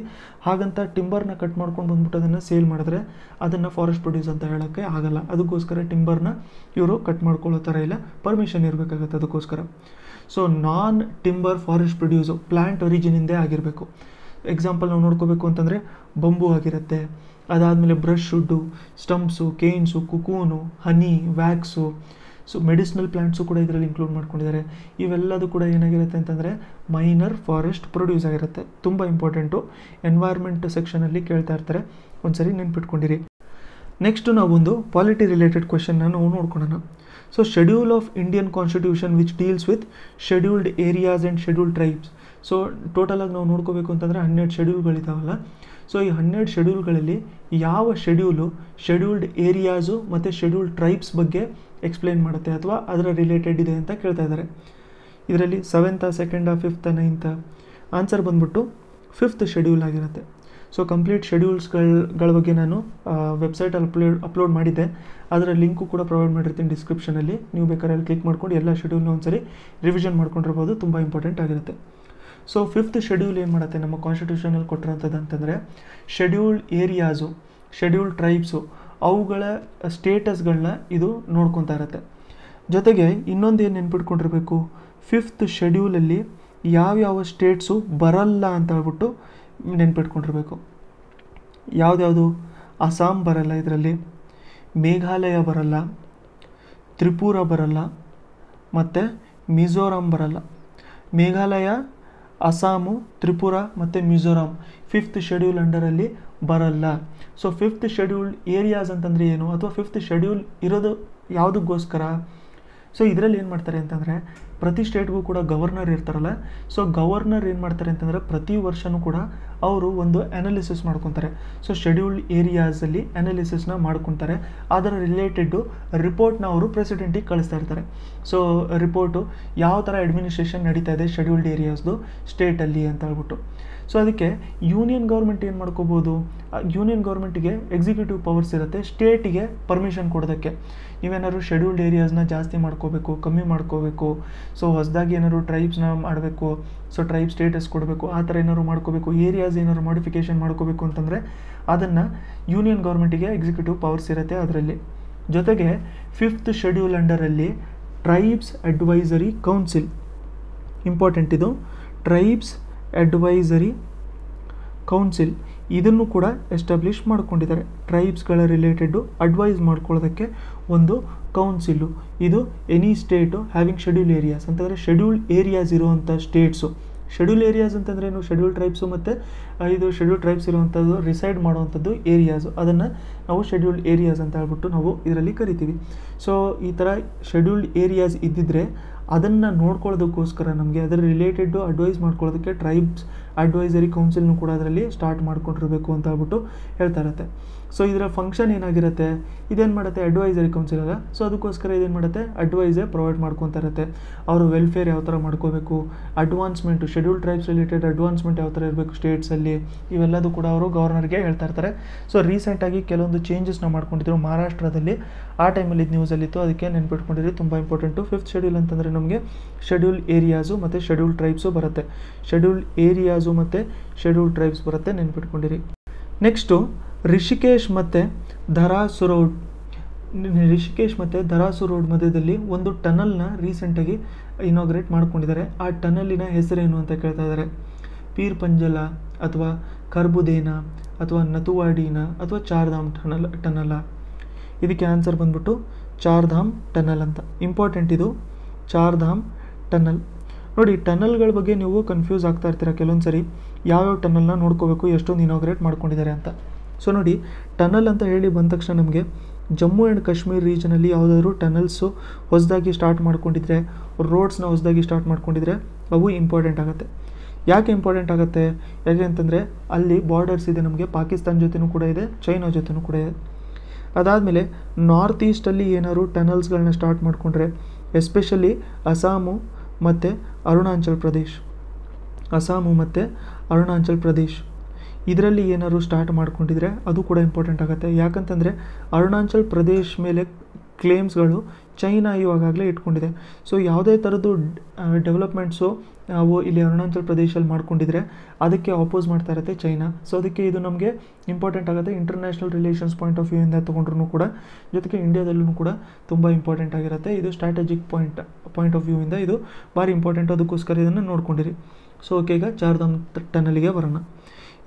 ಹಾಗಂತ ಟಿಂಬರ್ನ ಕಟ್ ಮಾಡ್ಕೊಂಡು ಬಂದ್ಬಿಟ್ಟು ಅದನ್ನು ಸೇಲ್ ಮಾಡಿದ್ರೆ ಅದನ್ನು ಫಾರೆಸ್ಟ್ ಪ್ರೊಡ್ಯೂಸ್ ಅಂತ ಹೇಳೋಕ್ಕೆ ಆಗಲ್ಲ. ಅದಕ್ಕೋಸ್ಕರ ಟಿಂಬರ್ನ ಇವರು ಕಟ್ ಮಾಡ್ಕೊಳ್ಳೋ ಥರ ಇಲ್ಲ, ಪರ್ಮಿಷನ್ ಇರಬೇಕಾಗತ್ತೆ ಅದಕ್ಕೋಸ್ಕರ. ಸೊ ನಾನ್ ಟಿಂಬರ್ ಫಾರೆಸ್ಟ್ ಪ್ರೊಡ್ಯೂಸು ಪ್ಲ್ಯಾಂಟ್ ಒರಿಜಿನಿಂದೇ ಆಗಿರಬೇಕು. ಎಕ್ಸಾಂಪಲ್ ನಾವು ನೋಡ್ಕೋಬೇಕು ಅಂತಂದರೆ ಬಂಬೂ ಆಗಿರುತ್ತೆ, ಅದಾದಮೇಲೆ ಬ್ರಷ್ ವುಡ್ಡು, ಸ್ಟಂಪ್ಸು, ಕೇನ್ಸು, ಕುಕೂನು, ಹನಿ, ವ್ಯಾಕ್ಸು. ಸೊ ಮೆಡಿಸಿನಲ್ ಪ್ಲಾಂಟ್ಸು ಕೂಡ ಇದರಲ್ಲಿ ಇನ್ಕ್ಲೂಡ್ ಮಾಡ್ಕೊಂಡಿದ್ದಾರೆ. ಇವೆಲ್ಲದೂ ಕೂಡ ಏನಾಗಿರುತ್ತೆ ಅಂತಂದರೆ ಮೈನರ್ ಫಾರೆಸ್ಟ್ ಪ್ರೊಡ್ಯೂಸ್ ಆಗಿರುತ್ತೆ. ತುಂಬ ಇಂಪಾರ್ಟೆಂಟು, ಎನ್ವೈರ್ಮೆಂಟ್ ಸೆಕ್ಷನಲ್ಲಿ ಕೇಳ್ತಾ ಇರ್ತಾರೆ, ಒಂದ್ಸರಿ ನೆನ್ಪಿಟ್ಕೊಂಡಿರಿ. ನೆಕ್ಸ್ಟು ನಾವೊಂದು ಪಾಲಿಟಿ ರಿಲೇಟೆಡ್ ಕ್ವೆಶನ್ನ ನಾವು ನೋಡ್ಕೊಳ್ಳೋಣ. So schedule of Indian constitution which deals with scheduled areas and scheduled tribes. So ಟೋಟಲಾಗಿ ನಾವು ನೋಡ್ಕೋಬೇಕು ಅಂತಂದರೆ 12 ಶೆಡ್ಯೂಲ್ಗಳಿದ್ದಾವಲ್ಲ. ಸೊ ಈ 12 ಶೆಡ್ಯೂಲ್ಗಳಲ್ಲಿ ಯಾವ ಶೆಡ್ಯೂಲು ಶೆಡ್ಯೂಲ್ಡ್ ಏರಿಯಾಸು ಮತ್ತು ಶೆಡ್ಯೂಲ್ಡ್ ಟ್ರೈಬ್ಸ್ ಬಗ್ಗೆ ಎಕ್ಸ್ಪ್ಲೇನ್ ಮಾಡುತ್ತೆ ಅಥವಾ ಅದರ ರಿಲೇಟೆಡ್ ಇದೆ ಅಂತ ಕೇಳ್ತಾ ಇದ್ದಾರೆ. ಇದರಲ್ಲಿ 7th, 2nd, 5th, 9th answer ಬಂದ್ಬಿಟ್ಟು 5th ಶೆಡ್ಯೂಲ್ ಆಗಿರುತ್ತೆ. ಸೊ ಕಂಪ್ಲೀಟ್ ಶೆಡ್ಯೂಲ್ಸ್ಗಳ ಬಗ್ಗೆ ನಾನು ವೆಬ್ಸೈಟಲ್ಲಿ ಅಪ್ಲೋಡ್ ಮಾಡಿದ್ದೆ, ಅದರ ಲಿಂಕು ಕೂಡ ಪ್ರೊವೈಡ್ ಮಾಡಿರ್ತೀನಿ ಡಿಸ್ಕ್ರಿಪ್ಷನಲ್ಲಿ. ನೀವು ಬೇಕಾದ್ರೆ ಅಲ್ಲಿ ಕ್ಲಿಕ್ ಮಾಡ್ಕೊಂಡು ಎಲ್ಲ ಶೆಡ್ಯೂಲ್ನ ಒಂದ್ಸರಿ ರಿವಿಷನ್ ಮಾಡ್ಕೊಂಡಿರ್ಬೋದು, ತುಂಬ ಇಂಪಾರ್ಟೆಂಟ್ ಆಗಿರುತ್ತೆ. ಸೊ 5th ಶೆಡ್ಯೂಲ್ ಏನು ಮಾಡುತ್ತೆ ನಮ್ಮ ಕಾನ್ಸ್ಟಿಟ್ಯೂಷನಲ್ಲಿ ಕೊಟ್ಟಿರೋಂಥದ್ದು ಅಂತಂದರೆ ಶೆಡ್ಯೂಲ್ಡ್ ಏರಿಯಾಸು, ಶೆಡ್ಯೂಲ್ಡ್ ಟ್ರೈಬ್ಸು ಅವುಗಳ ಸ್ಟೇಟಸ್ಗಳನ್ನ ಇದು ನೋಡ್ಕೊತಾ ಇರುತ್ತೆ. ಜೊತೆಗೆ ಇನ್ನೊಂದು ಏನು ನೆನ್ಪಿಟ್ಕೊಂಡಿರಬೇಕು, 5th ಶೆಡ್ಯೂಲಲ್ಲಿ ಯಾವ್ಯಾವ ಸ್ಟೇಟ್ಸು ಬರಲ್ಲ ಅಂತ ಹೇಳ್ಬಿಟ್ಟು ನೆನ್ಪಿಟ್ಕೊಂಡಿರಬೇಕು. ಯಾವುದ್ಯಾವುದು? ಅಸ್ಸಾಂ ಬರಲ್ಲ, ಇದರಲ್ಲಿ ಮೇಘಾಲಯ ಬರಲ್ಲ, ತ್ರಿಪುರ ಬರಲ್ಲ, ಮತ್ತು ಮಿಜೋರಾಂ ಬರಲ್ಲ. ಮೇಘಾಲಯ, ಅಸ್ಸಾಮು, ತ್ರಿಪುರ ಮತ್ತು ಮಿಜೋರಾಂ 5th ಶೆಡ್ಯೂಲ್ ಅಂಡರಲ್ಲಿ ಬರಲ್ಲ. ಸೊ 5th ಶೆಡ್ಯೂಲ್ ಏರಿಯಾಸ್ ಅಂತಂದರೆ ಏನು, ಅಥವಾ 5th ಶೆಡ್ಯೂಲ್ ಇರೋದು ಯಾವುದಕ್ಕೋಸ್ಕರ? ಸೊ ಇದರಲ್ಲಿ ಏನು ಮಾಡ್ತಾರೆ ಅಂತಂದರೆ ಪ್ರತಿ ಸ್ಟೇಟ್ಗೂ ಕೂಡ ಗವರ್ನರ್ ಇರ್ತಾರಲ್ಲ. ಸೊ ಗವರ್ನರ್ ಏನು ಮಾಡ್ತಾರೆ ಅಂತಂದರೆ ಪ್ರತಿ ವರ್ಷವೂ ಕೂಡ ಅವರು ಒಂದು ಅನಾಲಿಸಿಸ್ ಮಾಡ್ಕೊತಾರೆ. ಸೊ ಶೆಡ್ಯೂಲ್ಡ್ ಏರಿಯಾಸಲ್ಲಿ ಅನಾಲಿಸಿಸ್ನ ಮಾಡ್ಕೊತಾರೆ, ಅದರ ರಿಲೇಟೆಡ್ಡು ರಿಪೋರ್ಟ್ನ ಅವರು ಪ್ರೆಸಿಡೆಂಟಿಗೆ ಕಳಿಸ್ತಾ ಇರ್ತಾರೆ. ಸೊ ರಿಪೋರ್ಟು ಯಾವ ಥರ ಅಡ್ಮಿನಿಸ್ಟ್ರೇಷನ್ ನಡೀತಾ ಇದೆ ಶೆಡ್ಯೂಲ್ಡ್ ಏರಿಯಾಸ್ದು ಸ್ಟೇಟಲ್ಲಿ ಅಂತ ಹೇಳ್ಬಿಟ್ಟು. ಸೊ ಅದಕ್ಕೆ ಯೂನಿಯನ್ ಗೌರ್ಮೆಂಟ್ ಏನು ಮಾಡ್ಕೋಬೋದು, ಯೂನಿಯನ್ ಗೌರ್ಮೆಂಟಿಗೆ ಎಕ್ಸಿಕ್ಯೂಟಿವ್ ಪವರ್ಸ್ ಇರುತ್ತೆ ಸ್ಟೇಟಿಗೆ ಪರ್ಮಿಷನ್ ಕೊಡೋದಕ್ಕೆ. ನೀವೇನಾದ್ರು ಶೆಡ್ಯೂಲ್ಡ್ ಏರಿಯಾಸ್ನ ಜಾಸ್ತಿ ಮಾಡ್ಕೋಬೇಕು, ಕಮ್ಮಿ ಮಾಡ್ಕೋಬೇಕು, ಸೊ ಹೊಸದಾಗಿ ಏನಾದ್ರು ಟ್ರೈಬ್ಸ್ನ ಮಾಡಬೇಕು, ಸೊ ಟ್ರೈಬ್ ಸ್ಟೇಟಸ್ ಕೊಡಬೇಕು, ಆ ಥರ ಏನಾದ್ರು ಮಾಡ್ಕೋಬೇಕು, ಏರಿಯಾಸ್ ಏನಾದ್ರು ಮಾಡಿಫಿಕೇಷನ್ ಮಾಡ್ಕೋಬೇಕು ಅಂತಂದರೆ ಅದನ್ನು ಯೂನಿಯನ್ ಗೌರ್ಮೆಂಟಿಗೆ ಎಕ್ಸಿಕ್ಯೂಟಿವ್ ಪವರ್ಸ್ ಇರುತ್ತೆ ಅದರಲ್ಲಿ. ಜೊತೆಗೆ 5th ಶೆಡ್ಯೂಲ್ ಅಂಡರಲ್ಲಿ ಟ್ರೈಬ್ಸ್ ಅಡ್ವೈಸರಿ ಕೌನ್ಸಿಲ್, ಇಂಪಾರ್ಟೆಂಟ್ ಇದು, ಟ್ರೈಬ್ಸ್ ಅಡ್ವೈಸರಿ ಕೌನ್ಸಿಲ್ ಇದನ್ನು ಕೂಡ ಎಸ್ಟಾಬ್ಲಿಷ್ ಮಾಡ್ಕೊಂಡಿದ್ದಾರೆ. ಟ್ರೈಬ್ಸ್ಗಳ ರಿಲೇಟೆಡ್ಡು ಅಡ್ವೈಸ್ ಮಾಡ್ಕೊಳ್ಳೋದಕ್ಕೆ ಒಂದು ಕೌನ್ಸಿಲು. ಇದು any state having schedule areas ಅಂತಂದರೆ ಶೆಡ್ಯೂಲ್ ಏರಿಯಾಸ್ ಇರುವಂಥ ಸ್ಟೇಟ್ಸು, ಶೆಡ್ಯೂಲ್ ಏರಿಯಾಸ್ ಅಂತಂದರೆ ಏನು, ಶೆಡ್ಯೂಲ್ ಟ್ರೈಬ್ಸು ಮತ್ತು ಇದು ಶೆಡ್ಯೂಲ್ ಟ್ರೈಬ್ಸ್ ಇರುವಂಥದ್ದು ರಿಸೈಡ್ ಮಾಡುವಂಥದ್ದು ಏರಿಯಾಸು, ಅದನ್ನು ನಾವು ಶೆಡ್ಯೂಲ್ ಏರಿಯಾಸ್ ಅಂತ ಹೇಳ್ಬಿಟ್ಟು ನಾವು ಇದರಲ್ಲಿ ಕರಿತೀವಿ. ಸೊ ಈ ಥರ ಶೆಡ್ಯೂಲ್ಡ್ ಏರಿಯಾಸ್ ಇದ್ದಿದ್ದರೆ ಅದನ್ನು ನೋಡ್ಕೊಳ್ಳೋದಕ್ಕೋಸ್ಕರ ನಮಗೆ ಅದರ ರಿಲೇಟೆಡ್ ಅಡ್ವೈಸ್ ಮಾಡ್ಕೊಳ್ಳೋದಕ್ಕೆ ಟ್ರೈಬ್ಸ್ ಅಡ್ವೈಸರಿ ಕೌನ್ಸಿಲ್ನು ಕೂಡ ಅದರಲ್ಲಿ ಸ್ಟಾರ್ಟ್ ಮಾಡ್ಕೊಂಡಿರಬೇಕು ಅಂತ ಹೇಳ್ಬಿಟ್ಟು ಹೇಳ್ತಾ ಇರುತ್ತೆ. ಸೊ ಇದರ ಫಂಕ್ಷನ್ ಏನಾಗಿರುತ್ತೆ, ಇದೇನು ಮಾಡುತ್ತೆ, ಅಡ್ವೈಸರಿ ಕೌನ್ಸಿಲ್ ಅಲ್ಲ. ಸೊ ಅದಕ್ಕೋಸ್ಕರ ಇದೇನು ಮಾಡುತ್ತೆ, ಅಡ್ವೈಸೇ ಪ್ರೊವೈಡ್ ಮಾಡ್ಕೊತಾ ಇರುತ್ತೆ. ಅವರು ವೆಲ್ಫೇರ್ ಯಾವ ಥರ ಮಾಡ್ಕೋಬೇಕು, advancement schedule tribes related advancement ಯಾವ ಥರ ಇರಬೇಕು ಸ್ಟೇಟ್ಸಲ್ಲಿ, ಇವೆಲ್ಲದೂ ಕೂಡ ಅವರು ಗವರ್ನರ್ಗೆ ಹೇಳ್ತಾ ಇರ್ತಾರೆ. ಸೊ ರೀಸೆಂಟಾಗಿ ಕೆಲವೊಂದು ಚೇಂಜಸ್ನ ಮಾಡ್ಕೊಂಡಿದ್ರು ಮಹಾರಾಷ್ಟ್ರದಲ್ಲಿ, ಆ ಟೈಮಲ್ಲಿ ಇದು ನ್ಯೂಸಲ್ಲಿತ್ತು, ಅದಕ್ಕೆ ನೆನ್ಪಿಟ್ಕೊಂಡಿರಿ, ತುಂಬ ಇಂಪಾರ್ಟೆಂಟು. 5th ಶೆಡ್ಯೂಲ್ ಅಂತಂದರೆ ನಮಗೆ ಶೆಡ್ಯೂಲ್ ಏರಿಯಾಸು ಮತ್ತು ಶೆಡ್ಯೂಲ್ ಟ್ರೈಬ್ಸು ಬರುತ್ತೆ. ಶೆಡ್ಯೂಲ್ ಏರಿಯಾಸು ಮತ್ತು ಶೆಡ್ಯೂಲ್ ಟ್ರೈಬ್ಸ್ ಬರುತ್ತೆ, ನೆನ್ಪಿಟ್ಕೊಂಡಿರಿ. ನೆಕ್ಸ್ಟು ರಿಷಿಕೇಶ್ ಮತ್ತು ಧರಾಸು ರೋಡ್ ಮಧ್ಯದಲ್ಲಿ ಒಂದು ಟನಲ್ನ ರೀಸೆಂಟಾಗಿ ಇನಾಗ್ರೇಟ್ ಮಾಡ್ಕೊಂಡಿದ್ದಾರೆ. ಆ ಟನಲಿನ ಹೆಸರೇನು ಅಂತ ಕೇಳ್ತಾ ಇದ್ದಾರೆ. ಪೀರ್ ಪಂಜಲ ಅಥವಾ ಕರ್ಬುದೇನ ಅಥವಾ ನತುವಾಡಿನ ಅಥವಾ ಚಾರ್ಧಾಮ್ ಟನಲ. ಇದಕ್ಕೆ ಆನ್ಸರ್ ಬಂದ್ಬಿಟ್ಟು ಚಾರ್ಧಾಮ್ ಟನಲ್ ಅಂತ. ಇಂಪಾರ್ಟೆಂಟ್ ಇದು, ಚಾರ್ಧಾಮ್ ಟನಲ್. ನೋಡಿ, ಟನಲ್ಗಳ ಬಗ್ಗೆ ನೀವು ಕನ್ಫ್ಯೂಸ್ ಆಗ್ತಾ ಇರ್ತೀರ ಕೆಲವೊಂದು ಸರಿ, ಯಾವ್ಯಾವ ಟನಲ್ನ ನೋಡ್ಕೋಬೇಕು, ಎಷ್ಟೊಂದು ಇನಾಗ್ರೇಟ್ ಮಾಡ್ಕೊಂಡಿದ್ದಾರೆ ಅಂತ. ಸೊ ನೋಡಿ, ಟನಲ್ ಅಂತ ಹೇಳಿ ಬಂದ ತಕ್ಷಣ ನಮಗೆ ಜಮ್ಮು ಆ್ಯಂಡ್ ಕಾಶ್ಮೀರ್ ರೀಜನಲ್ಲಿ ಯಾವುದಾದ್ರೂ ಟನಲ್ಸು ಹೊಸದಾಗಿ ಸ್ಟಾರ್ಟ್ ಮಾಡ್ಕೊಂಡಿದ್ರೆ, ರೋಡ್ಸ್ನ ಹೊಸದಾಗಿ ಸ್ಟಾರ್ಟ್ ಮಾಡ್ಕೊಂಡಿದ್ರೆ ಅವು ಇಂಪಾರ್ಟೆಂಟ್ ಆಗುತ್ತೆ. ಯಾಕೆ ಇಂಪಾರ್ಟೆಂಟ್ ಆಗುತ್ತೆ, ಯಾಕೆ ಅಂತಂದರೆ ಅಲ್ಲಿ ಬಾರ್ಡರ್ಸ್ ಇದೆ, ನಮಗೆ ಪಾಕಿಸ್ತಾನ ಜೊತೆನೂ ಕೂಡ ಇದೆ, ಚೈನಾ ಜೊತೆನೂ ಕೂಡ ಇದೆ. ಅದಾದಮೇಲೆ ನಾರ್ತ್ ಈಸ್ಟಲ್ಲಿ ಏನಾದ್ರು ಟನಲ್ಸ್ಗಳನ್ನ ಸ್ಟಾರ್ಟ್ ಮಾಡಿಕೊಂಡ್ರೆ, ಎಸ್ಪೆಷಲಿ ಅಸ್ಸಾಮು ಮತ್ತು ಅರುಣಾಚಲ್ ಪ್ರದೇಶ್ ಇದರಲ್ಲಿ ಏನಾದ್ರು ಸ್ಟಾರ್ಟ್ ಮಾಡ್ಕೊಂಡಿದ್ರೆ ಅದು ಕೂಡ ಇಂಪಾರ್ಟೆಂಟ್ ಆಗುತ್ತೆ. ಯಾಕಂತಂದರೆ ಅರುಣಾಚಲ್ ಪ್ರದೇಶ್ ಮೇಲೆ ಕ್ಲೇಮ್ಸ್ಗಳು ಚೈನಾ ಇವಾಗಲೇ ಇಟ್ಕೊಂಡಿದೆ. ಸೊ ಯಾವುದೇ ಥರದ್ದು ಡೆವಲಪ್ಮೆಂಟ್ಸು ನಾವು ಇಲ್ಲಿ ಅರುಣಾಚಲ್ ಪ್ರದೇಶಲ್ಲಿ ಮಾಡ್ಕೊಂಡಿದ್ರೆ ಅದಕ್ಕೆ ಅಪೋಸ್ ಮಾಡ್ತಾ ಇರುತ್ತೆ ಚೈನಾ. ಸೊ ಅದಕ್ಕೆ ಇದು ನಮಗೆ ಇಂಪಾರ್ಟೆಂಟ್ ಆಗುತ್ತೆ. ಇಂಟರ್ನ್ಯಾಷನಲ್ ರಿಲೇಷನ್ಸ್ ಪಾಯಿಂಟ್ ಆಫ್ ವ್ಯೂಯಿಂದ ತೊಗೊಂಡ್ರೂ ಕೂಡ, ಜೊತೆಗೆ ಇಂಡಿಯಾದಲ್ಲೂ ಕೂಡ ತುಂಬ ಇಂಪಾರ್ಟೆಂಟ್ ಆಗಿರುತ್ತೆ. ಇದು ಸ್ಟ್ರಾಟಜಿಕ್ ಪಾಯಿಂಟ್ ಆಫ್ ವ್ಯೂಯಿಂದ ಇದು ಭಾರಿ ಇಂಪಾರ್ಟೆಂಟ್, ಅದಕ್ಕೋಸ್ಕರ ಇದನ್ನು ನೋಡ್ಕೊಂಡಿರಿ. ಸೊ ಓಕೆ, ಈಗ ಚಾರ್ಧಾಮ್ ಟನಲ್ಗೆ ಬರೋಣ.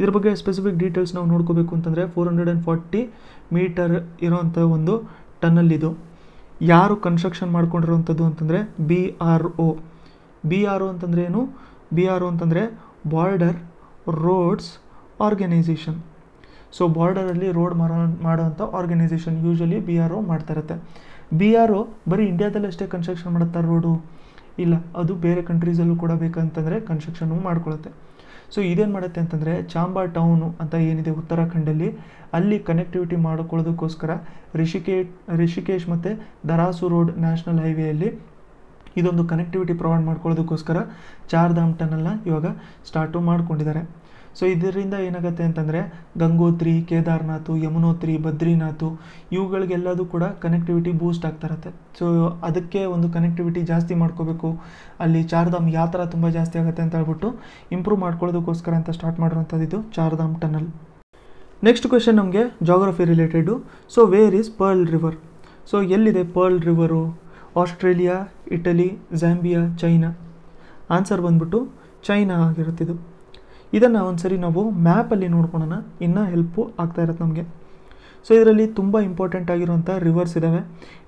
ಇದ್ರ ಬಗ್ಗೆ ಸ್ಪೆಸಿಫಿಕ್ ಡೀಟೇಲ್ಸ್ ನಾವು ನೋಡ್ಕೋಬೇಕು ಅಂತಂದರೆ 440 ಮೀಟರ್ ಇರೋವಂಥ ಒಂದು ಟನಲ್ ಇದು. ಯಾರು ಕನ್ಸ್ಟ್ರಕ್ಷನ್ ಮಾಡ್ಕೊಂಡಿರೋವಂಥದ್ದು ಅಂತಂದರೆ BRO ಅಂತಂದರೆ ಏನು, BRO ಅಂತಂದರೆ ಬಾರ್ಡರ್ ರೋಡ್ಸ್ ಆರ್ಗನೈಸೇಷನ್. ಸೊ ಬಾರ್ಡರಲ್ಲಿ ರೋಡ್ ಮಾಡೋವಂಥ ಆರ್ಗನೈಸೇಷನ್ ಯೂಶಲಿ BRO ಮಾಡ್ತಾ ಇರುತ್ತೆ. BRO ಬರೀ ಇಂಡಿಯಾದಲ್ಲಷ್ಟೇ ಕನ್ಸ್ಟ್ರಕ್ಷನ್ ಮಾಡುತ್ತಾರೆ ರೋಡು? ಇಲ್ಲ, ಅದು ಬೇರೆ ಕಂಟ್ರೀಸಲ್ಲೂ ಕೂಡ ಬೇಕಂತಂದರೆ ಕನ್ಸ್ಟ್ರಕ್ಷನ್ನು ಮಾಡ್ಕೊಳುತ್ತೆ. ಸೊ ಇದೇನು ಮಾಡುತ್ತೆ ಅಂತಂದರೆ, ಚಾಂಬಾ ಟೌನು ಅಂತ ಏನಿದೆ ಉತ್ತರಾಖಂಡಲ್ಲಿ, ಅಲ್ಲಿ ಕನೆಕ್ಟಿವಿಟಿ ಮಾಡ್ಕೊಳ್ಳೋದಕ್ಕೋಸ್ಕರ ರಿಷಿಕೇಶ್ ಮತ್ತು ಧರಾಸು ರೋಡ್ ನ್ಯಾಷನಲ್ ಹೈವೇಯಲ್ಲಿ ಇದೊಂದು ಕನೆಕ್ಟಿವಿಟಿ ಪ್ರೊವೈಡ್ ಮಾಡ್ಕೊಳ್ಳೋದಕ್ಕೋಸ್ಕರ ಚಾರ್ಧಾಮ್ ಟನಲ್ನ ಇವಾಗ ಸ್ಟಾರ್ಟು ಮಾಡ್ಕೊಂಡಿದ್ದಾರೆ. ಸೊ ಇದರಿಂದ ಏನಾಗುತ್ತೆ ಅಂತಂದರೆ ಗಂಗೋತ್ರಿ, ಕೇದಾರ್ನಾಥ್, ಯಮುನೋತ್ರಿ, ಬದ್ರಿನಾಥ್ ಇವುಗಳಿಗೆಲ್ಲದೂ ಕೂಡ ಕನೆಕ್ಟಿವಿಟಿ ಬೂಸ್ಟ್ ಆಗ್ತಾ ಇರುತ್ತೆ. ಸೊ ಅದಕ್ಕೆ ಒಂದು ಕನೆಕ್ಟಿವಿಟಿ ಜಾಸ್ತಿ ಮಾಡ್ಕೋಬೇಕು, ಅಲ್ಲಿ ಚಾರ್ಧಾಮ್ ಯಾತ್ರಾ ತುಂಬ ಜಾಸ್ತಿ ಆಗುತ್ತೆ ಅಂತ ಹೇಳ್ಬಿಟ್ಟು ಇಂಪ್ರೂವ್ ಮಾಡ್ಕೊಳ್ಳೋದಕ್ಕೋಸ್ಕರ ಅಂತ ಸ್ಟಾರ್ಟ್ ಮಾಡಿರೋಂಥದ್ದು ಇದು ಚಾರ್ಧಾಮ್ ಟನಲ್. ನೆಕ್ಸ್ಟ್ ಕ್ವೆಶನ್ ನಮಗೆ geography related. So where is pearl river? So ಎಲ್ಲಿದೆ pearl river? Australia, Italy, Zambia, China. Answer ಬಂದ್ಬಿಟ್ಟು ಚೈನಾ ಆಗಿರುತ್ತಿದ್ದು. ಇದನ್ನು ಒಂದ್ಸರಿ ನಾವು ಮ್ಯಾಪಲ್ಲಿ ನೋಡ್ಕೊಳ್ಳೋಣ, ಇನ್ನೂ ಹೆಲ್ಪು ಆಗ್ತಾ ಇರುತ್ತೆ ನಮಗೆ. ಸೊ ಇದರಲ್ಲಿ ತುಂಬ ಇಂಪಾರ್ಟೆಂಟ್ ಆಗಿರುವಂಥ ರಿವರ್ಸ್ ಇದ್ದಾವೆ.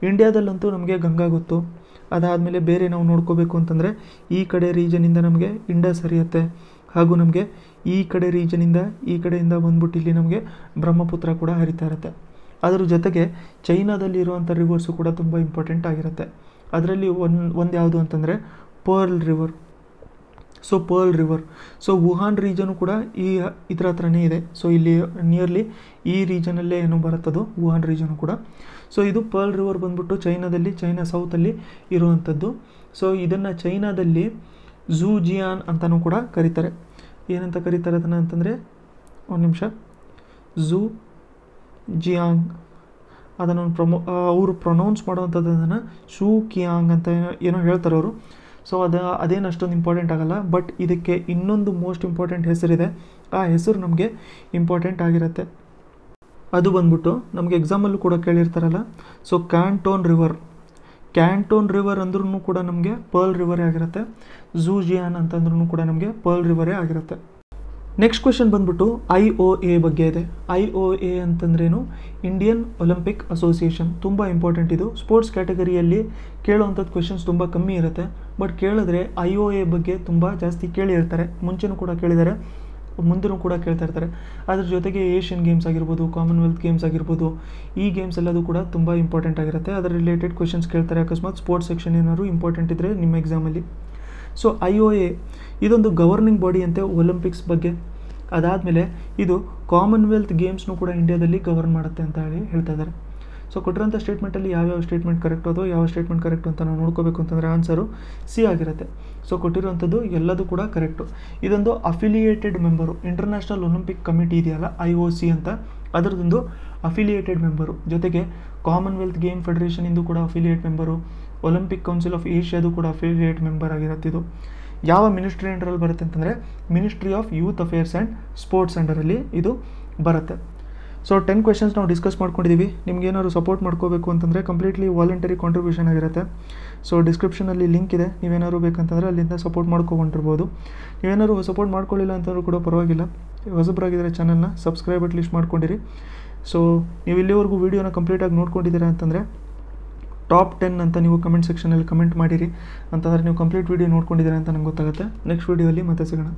ಇಂಡಿಯಾದಲ್ಲಂತೂ ನಮಗೆ ಗಂಗಾ ಗೊತ್ತು. ಅದಾದಮೇಲೆ ಬೇರೆ ನಾವು ನೋಡ್ಕೋಬೇಕು ಅಂತಂದರೆ ಈ ಕಡೆ ರೀಜನಿಂದ ನಮಗೆ ಇಂಡಸ್ ಹರಿಯುತ್ತೆ, ಹಾಗೂ ನಮಗೆ ಈ ಕಡೆ ರೀಜನಿಂದ ಈ ಕಡೆಯಿಂದ ಬಂದ್ಬಿಟ್ಟು ಇಲ್ಲಿ ನಮಗೆ ಬ್ರಹ್ಮಪುತ್ರ ಕೂಡ ಹರಿತಾ ಇರುತ್ತೆ. ಅದರ ಜೊತೆಗೆ ಚೈನಾದಲ್ಲಿ ಇರುವಂಥ ರಿವರ್ಸು ಕೂಡ ತುಂಬ ಇಂಪಾರ್ಟೆಂಟ್ ಆಗಿರುತ್ತೆ. ಅದರಲ್ಲಿ ಒಂದು ಯಾವುದು ಅಂತಂದರೆ pearl river. So pearl river, so Wuhan ರೀಜನು ಕೂಡ ಇದರ ಹತ್ರನೇ ಇದೆ. ಸೊ ಇಲ್ಲಿ ನಿಯರ್ಲಿ ಈ ರೀಜನಲ್ಲೇ ಏನು ಬರುತ್ತದು ವುಹಾನ್ ರೀಜನು ಕೂಡ. ಸೊ ಇದು ಪರ್ಲ್ ರಿವರ್ ಬಂದ್ಬಿಟ್ಟು ಚೈನಾ ಸೌತಲ್ಲಿ ಇರುವಂಥದ್ದು. ಸೊ ಇದನ್ನು ಚೈನಾದಲ್ಲಿ ಝೂಜಿಯಾನ್ ಅಂತಲೂ ಕೂಡ ಕರೀತಾರೆ. ಏನಂತ ಕರೀತಾರೆ ಅದನ್ನು ಅಂತಂದರೆ, ಒಂದು ನಿಮಿಷ, ಝೂಜಿಯಾಂಗ್ ಅದನ್ನು ಅವರು ಪ್ರೊನೌನ್ಸ್ ಮಾಡುವಂಥದ್ದು ಅದನ್ನು ಶೂ ಕಿಯಾಂಗ್ ಅಂತ ಏನೋ ಹೇಳ್ತಾರೆ ಅವರು. ಸೊ ಅದೇನು ಅಷ್ಟೊಂದು ಇಂಪಾರ್ಟೆಂಟ್ ಆಗಲ್ಲ, ಬಟ್ ಇದಕ್ಕೆ ಇನ್ನೊಂದು ಮೋಸ್ಟ್ ಇಂಪಾರ್ಟೆಂಟ್ ಹೆಸರಿದೆ. ಆ ಹೆಸರು ನಮಗೆ ಇಂಪಾರ್ಟೆಂಟ್ ಆಗಿರುತ್ತೆ. ಅದು ಬಂದ್ಬಿಟ್ಟು ನಮಗೆ ಎಕ್ಸಾಮಲ್ಲೂ ಕೂಡ ಕೇಳಿರ್ತಾರಲ್ಲ. ಸೊ ಕ್ಯಾಂಟೋನ್ ರಿವರ್ ಅಂದ್ರೂ ಕೂಡ ನಮಗೆ ಪರ್ಲ್ ರಿವರೇ ಆಗಿರುತ್ತೆ. ಝೂಜಿಯಾನ್ ಅಂತಂದ್ರೂ ಕೂಡ ನಮಗೆ ಪರ್ಲ್ ರಿವರೇ ಆಗಿರುತ್ತೆ. ನೆಕ್ಸ್ಟ್ ಕ್ವೆಶನ್ ಬಂದ್ಬಿಟ್ಟು IOA ಬಗ್ಗೆ ಇದೆ. IOA ಅಂತಂದ್ರೇನು? Indian Olympic association. ತುಂಬ ಇಂಪಾರ್ಟೆಂಟ್ ಇದು. ಸ್ಪೋರ್ಟ್ಸ್ ಕ್ಯಾಟಗರಿಯಲ್ಲಿ ಕೇಳೋವಂಥದ್ದು ಕ್ವೆಶನ್ಸ್ ತುಂಬ ಕಮ್ಮಿ ಇರುತ್ತೆ, ಬಟ್ ಕೇಳಿದ್ರೆ IOA ಬಗ್ಗೆ ತುಂಬ ಜಾಸ್ತಿ ಕೇಳಿರ್ತಾರೆ. ಮುಂಚೆನೂ ಕೂಡ ಕೇಳಿದ್ದಾರೆ, ಮುಂದೆನೂ ಕೂಡ ಕೇಳ್ತಾ ಇರ್ತಾರೆ. ಅದ್ರ ಜೊತೆಗೆ ಏಷ್ಯನ್ ಗೇಮ್ಸ್ ಆಗಿರ್ಬೋದು, ಕಾಮನ್ವೆಲ್ತ್ ಗೇಮ್ಸ್ ಆಗಿರ್ಬೋದು, ಈ ಗೇಮ್ಸ್ ಎಲ್ಲದೂ ಕೂಡ ತುಂಬ ಇಂಪಾರ್ಟೆಂಟ್ ಆಗಿರುತ್ತೆ. ಅದರ ರಿಲೇಟೆಡ್ ಕ್ವೆಶನ್ಸ್ ಕೇಳ್ತಾರೆ. ಅಕಸ್ಮಾತ್ ಸ್ಪೋರ್ಟ್ಸ್ ಸೆಕ್ಷನ್ ಏನಾದ್ರು ಇಂಪಾರ್ಟೆಂಟ್ ಇದ್ದರೆ ನಿಮ್ಮ ಎಕ್ಸಾಮಲ್ಲಿ. ಸೊ IOA ಇದೊಂದು ಗವರ್ನಿಂಗ್ ಬಾಡಿ ಅಂತೆ ಒಲಿಂಪಿಕ್ಸ್ ಬಗ್ಗೆ. ಅದಾದಮೇಲೆ ಇದು ಕಾಮನ್ವೆಲ್ತ್ ಗೇಮ್ಸ್ನೂ ಕೂಡ ಇಂಡಿಯಾದಲ್ಲಿ ಗವರ್ನ್ ಮಾಡುತ್ತೆ ಅಂತ ಹೇಳ್ತಾ ಇದ್ದಾರೆ. ಸೊ ಕೊಟ್ಟಿರೋಂಥ ಸ್ಟೇಟ್ಮೆಂಟಲ್ಲಿ ಯಾವ್ಯಾವ ಸ್ಟೇಟ್ಮೆಂಟ್ ಕರೆಕ್ಟು ಅಥವಾ ಯಾವ ಸ್ಟೇಟ್ಮೆಂಟ್ ಕರೆಕ್ಟು ಅಂತ ನಾವು ನೋಡ್ಕೋಬೇಕು ಅಂತಂದರೆ ಆನ್ಸರು ಸಿ ಆಗಿರುತ್ತೆ. ಸೊ ಕೊಟ್ಟಿರುವಂಥದ್ದು ಎಲ್ಲದೂ ಕೂಡ ಕರೆಕ್ಟು. ಇದೊಂದು affiliated member. International Olympic committee ಇದೆಯಲ್ಲ IOC ಅಂತ, ಅದರದೊಂದು ಅಫಿಲಿಯೇಟೆಡ್ ಮೆಂಬರು. ಜೊತೆಗೆ ಕಾಮನ್ವೆಲ್ತ್ ಗೇಮ್ ಫೆಡರೇಷನಿಂದು ಕೂಡ affiliate member, Olympic council of ಏಷ್ಯಾದು ಕೂಡ ಅಫಿಲಿಯೇಟ್ ಮೆಂಬರ್ ಆಗಿರುತ್ತೆ. ಇದು ಯಾವ ಮಿನಿಸ್ಟ್ರಿ ಅಂಡರಲ್ಲಿ ಬರುತ್ತೆ ಅಂತಂದರೆ ministry of youth affairs and sports ಅಂಡರಲ್ಲಿ ಇದು ಬರುತ್ತೆ. ಸೊ 10 ಕ್ವೆಶನ್ಸ್ ನಾವು ಡಿಸ್ಕಸ್ ಮಾಡ್ಕೊಂಡಿದ್ದೀವಿ. ನಿಮ್ಗೆ ಏನಾದ್ರು ಸಪೋರ್ಟ್ ಮಾಡ್ಕೋಬೇಕು ಅಂತಂದರೆ ಕಂಪ್ಲೀಟ್ಲಿ ವಾಲಂಟರಿ ಕಾಂಟ್ರಿಬ್ಯೂಷನ್ ಆಗಿರುತ್ತೆ. ಸೊ ಡಿಸ್ಕ್ರಿಪ್ಷನಲ್ಲಿ ಲಿಂಕ್ ಇದೆ, ನೀವೇನಾದ್ರು ಬೇಕಂತಂದರೆ ಅಲ್ಲಿಂದ ಸಪೋರ್ಟ್ ಮಾಡ್ಕೊಂಡಿರ್ಬೋದು. ನೀವೇನಾದ್ರು ಸಪೋರ್ಟ್ ಮಾಡ್ಕೊಳ್ಳಿಲ್ಲ ಅಂತಂದ್ರೂ ಕೂಡ ಪರವಾಗಿಲ್ಲ, ಹೊಸಬರಾಗಿದ್ದರೆ ಚಾನಲ್ನ ಸಬ್ಸ್ಕ್ರೈಬ್ ಅಟ್ಲೀಸ್ಟ್ ಮಾಡ್ಕೊಂಡಿರಿ. ಸೊ ನೀವು ಇಲ್ಲಿವರೆಗೂ ವೀಡಿಯೋನ ಕಂಪ್ಲೀಟಾಗಿ ನೋಡ್ಕೊಂಡಿದ್ದೀರಾ ಅಂತಂದರೆ ಟಾಪ್ 10 ಅಂತ ನೀವು ಕಮೆಂಟ್ ಸೆಕ್ಷನಲ್ಲಿ ಕಮೆಂಟ್ ಮಾಡಿರಿ, ಅಂತಂದರೆ ನೀವು ಕಂಪ್ಲೀಟ್ ವೀಡಿಯೋ ನೋಡ್ಕೊಂಡಿದ್ದೀರಾ ಅಂತ ನಂಗೆ ಗೊತ್ತಾಗುತ್ತೆ. ನೆಕ್ಸ್ಟ್ ವೀಡಿಯೋಲ್ಲಿ ಮತ್ತೆ ಸಿಗೋಣ.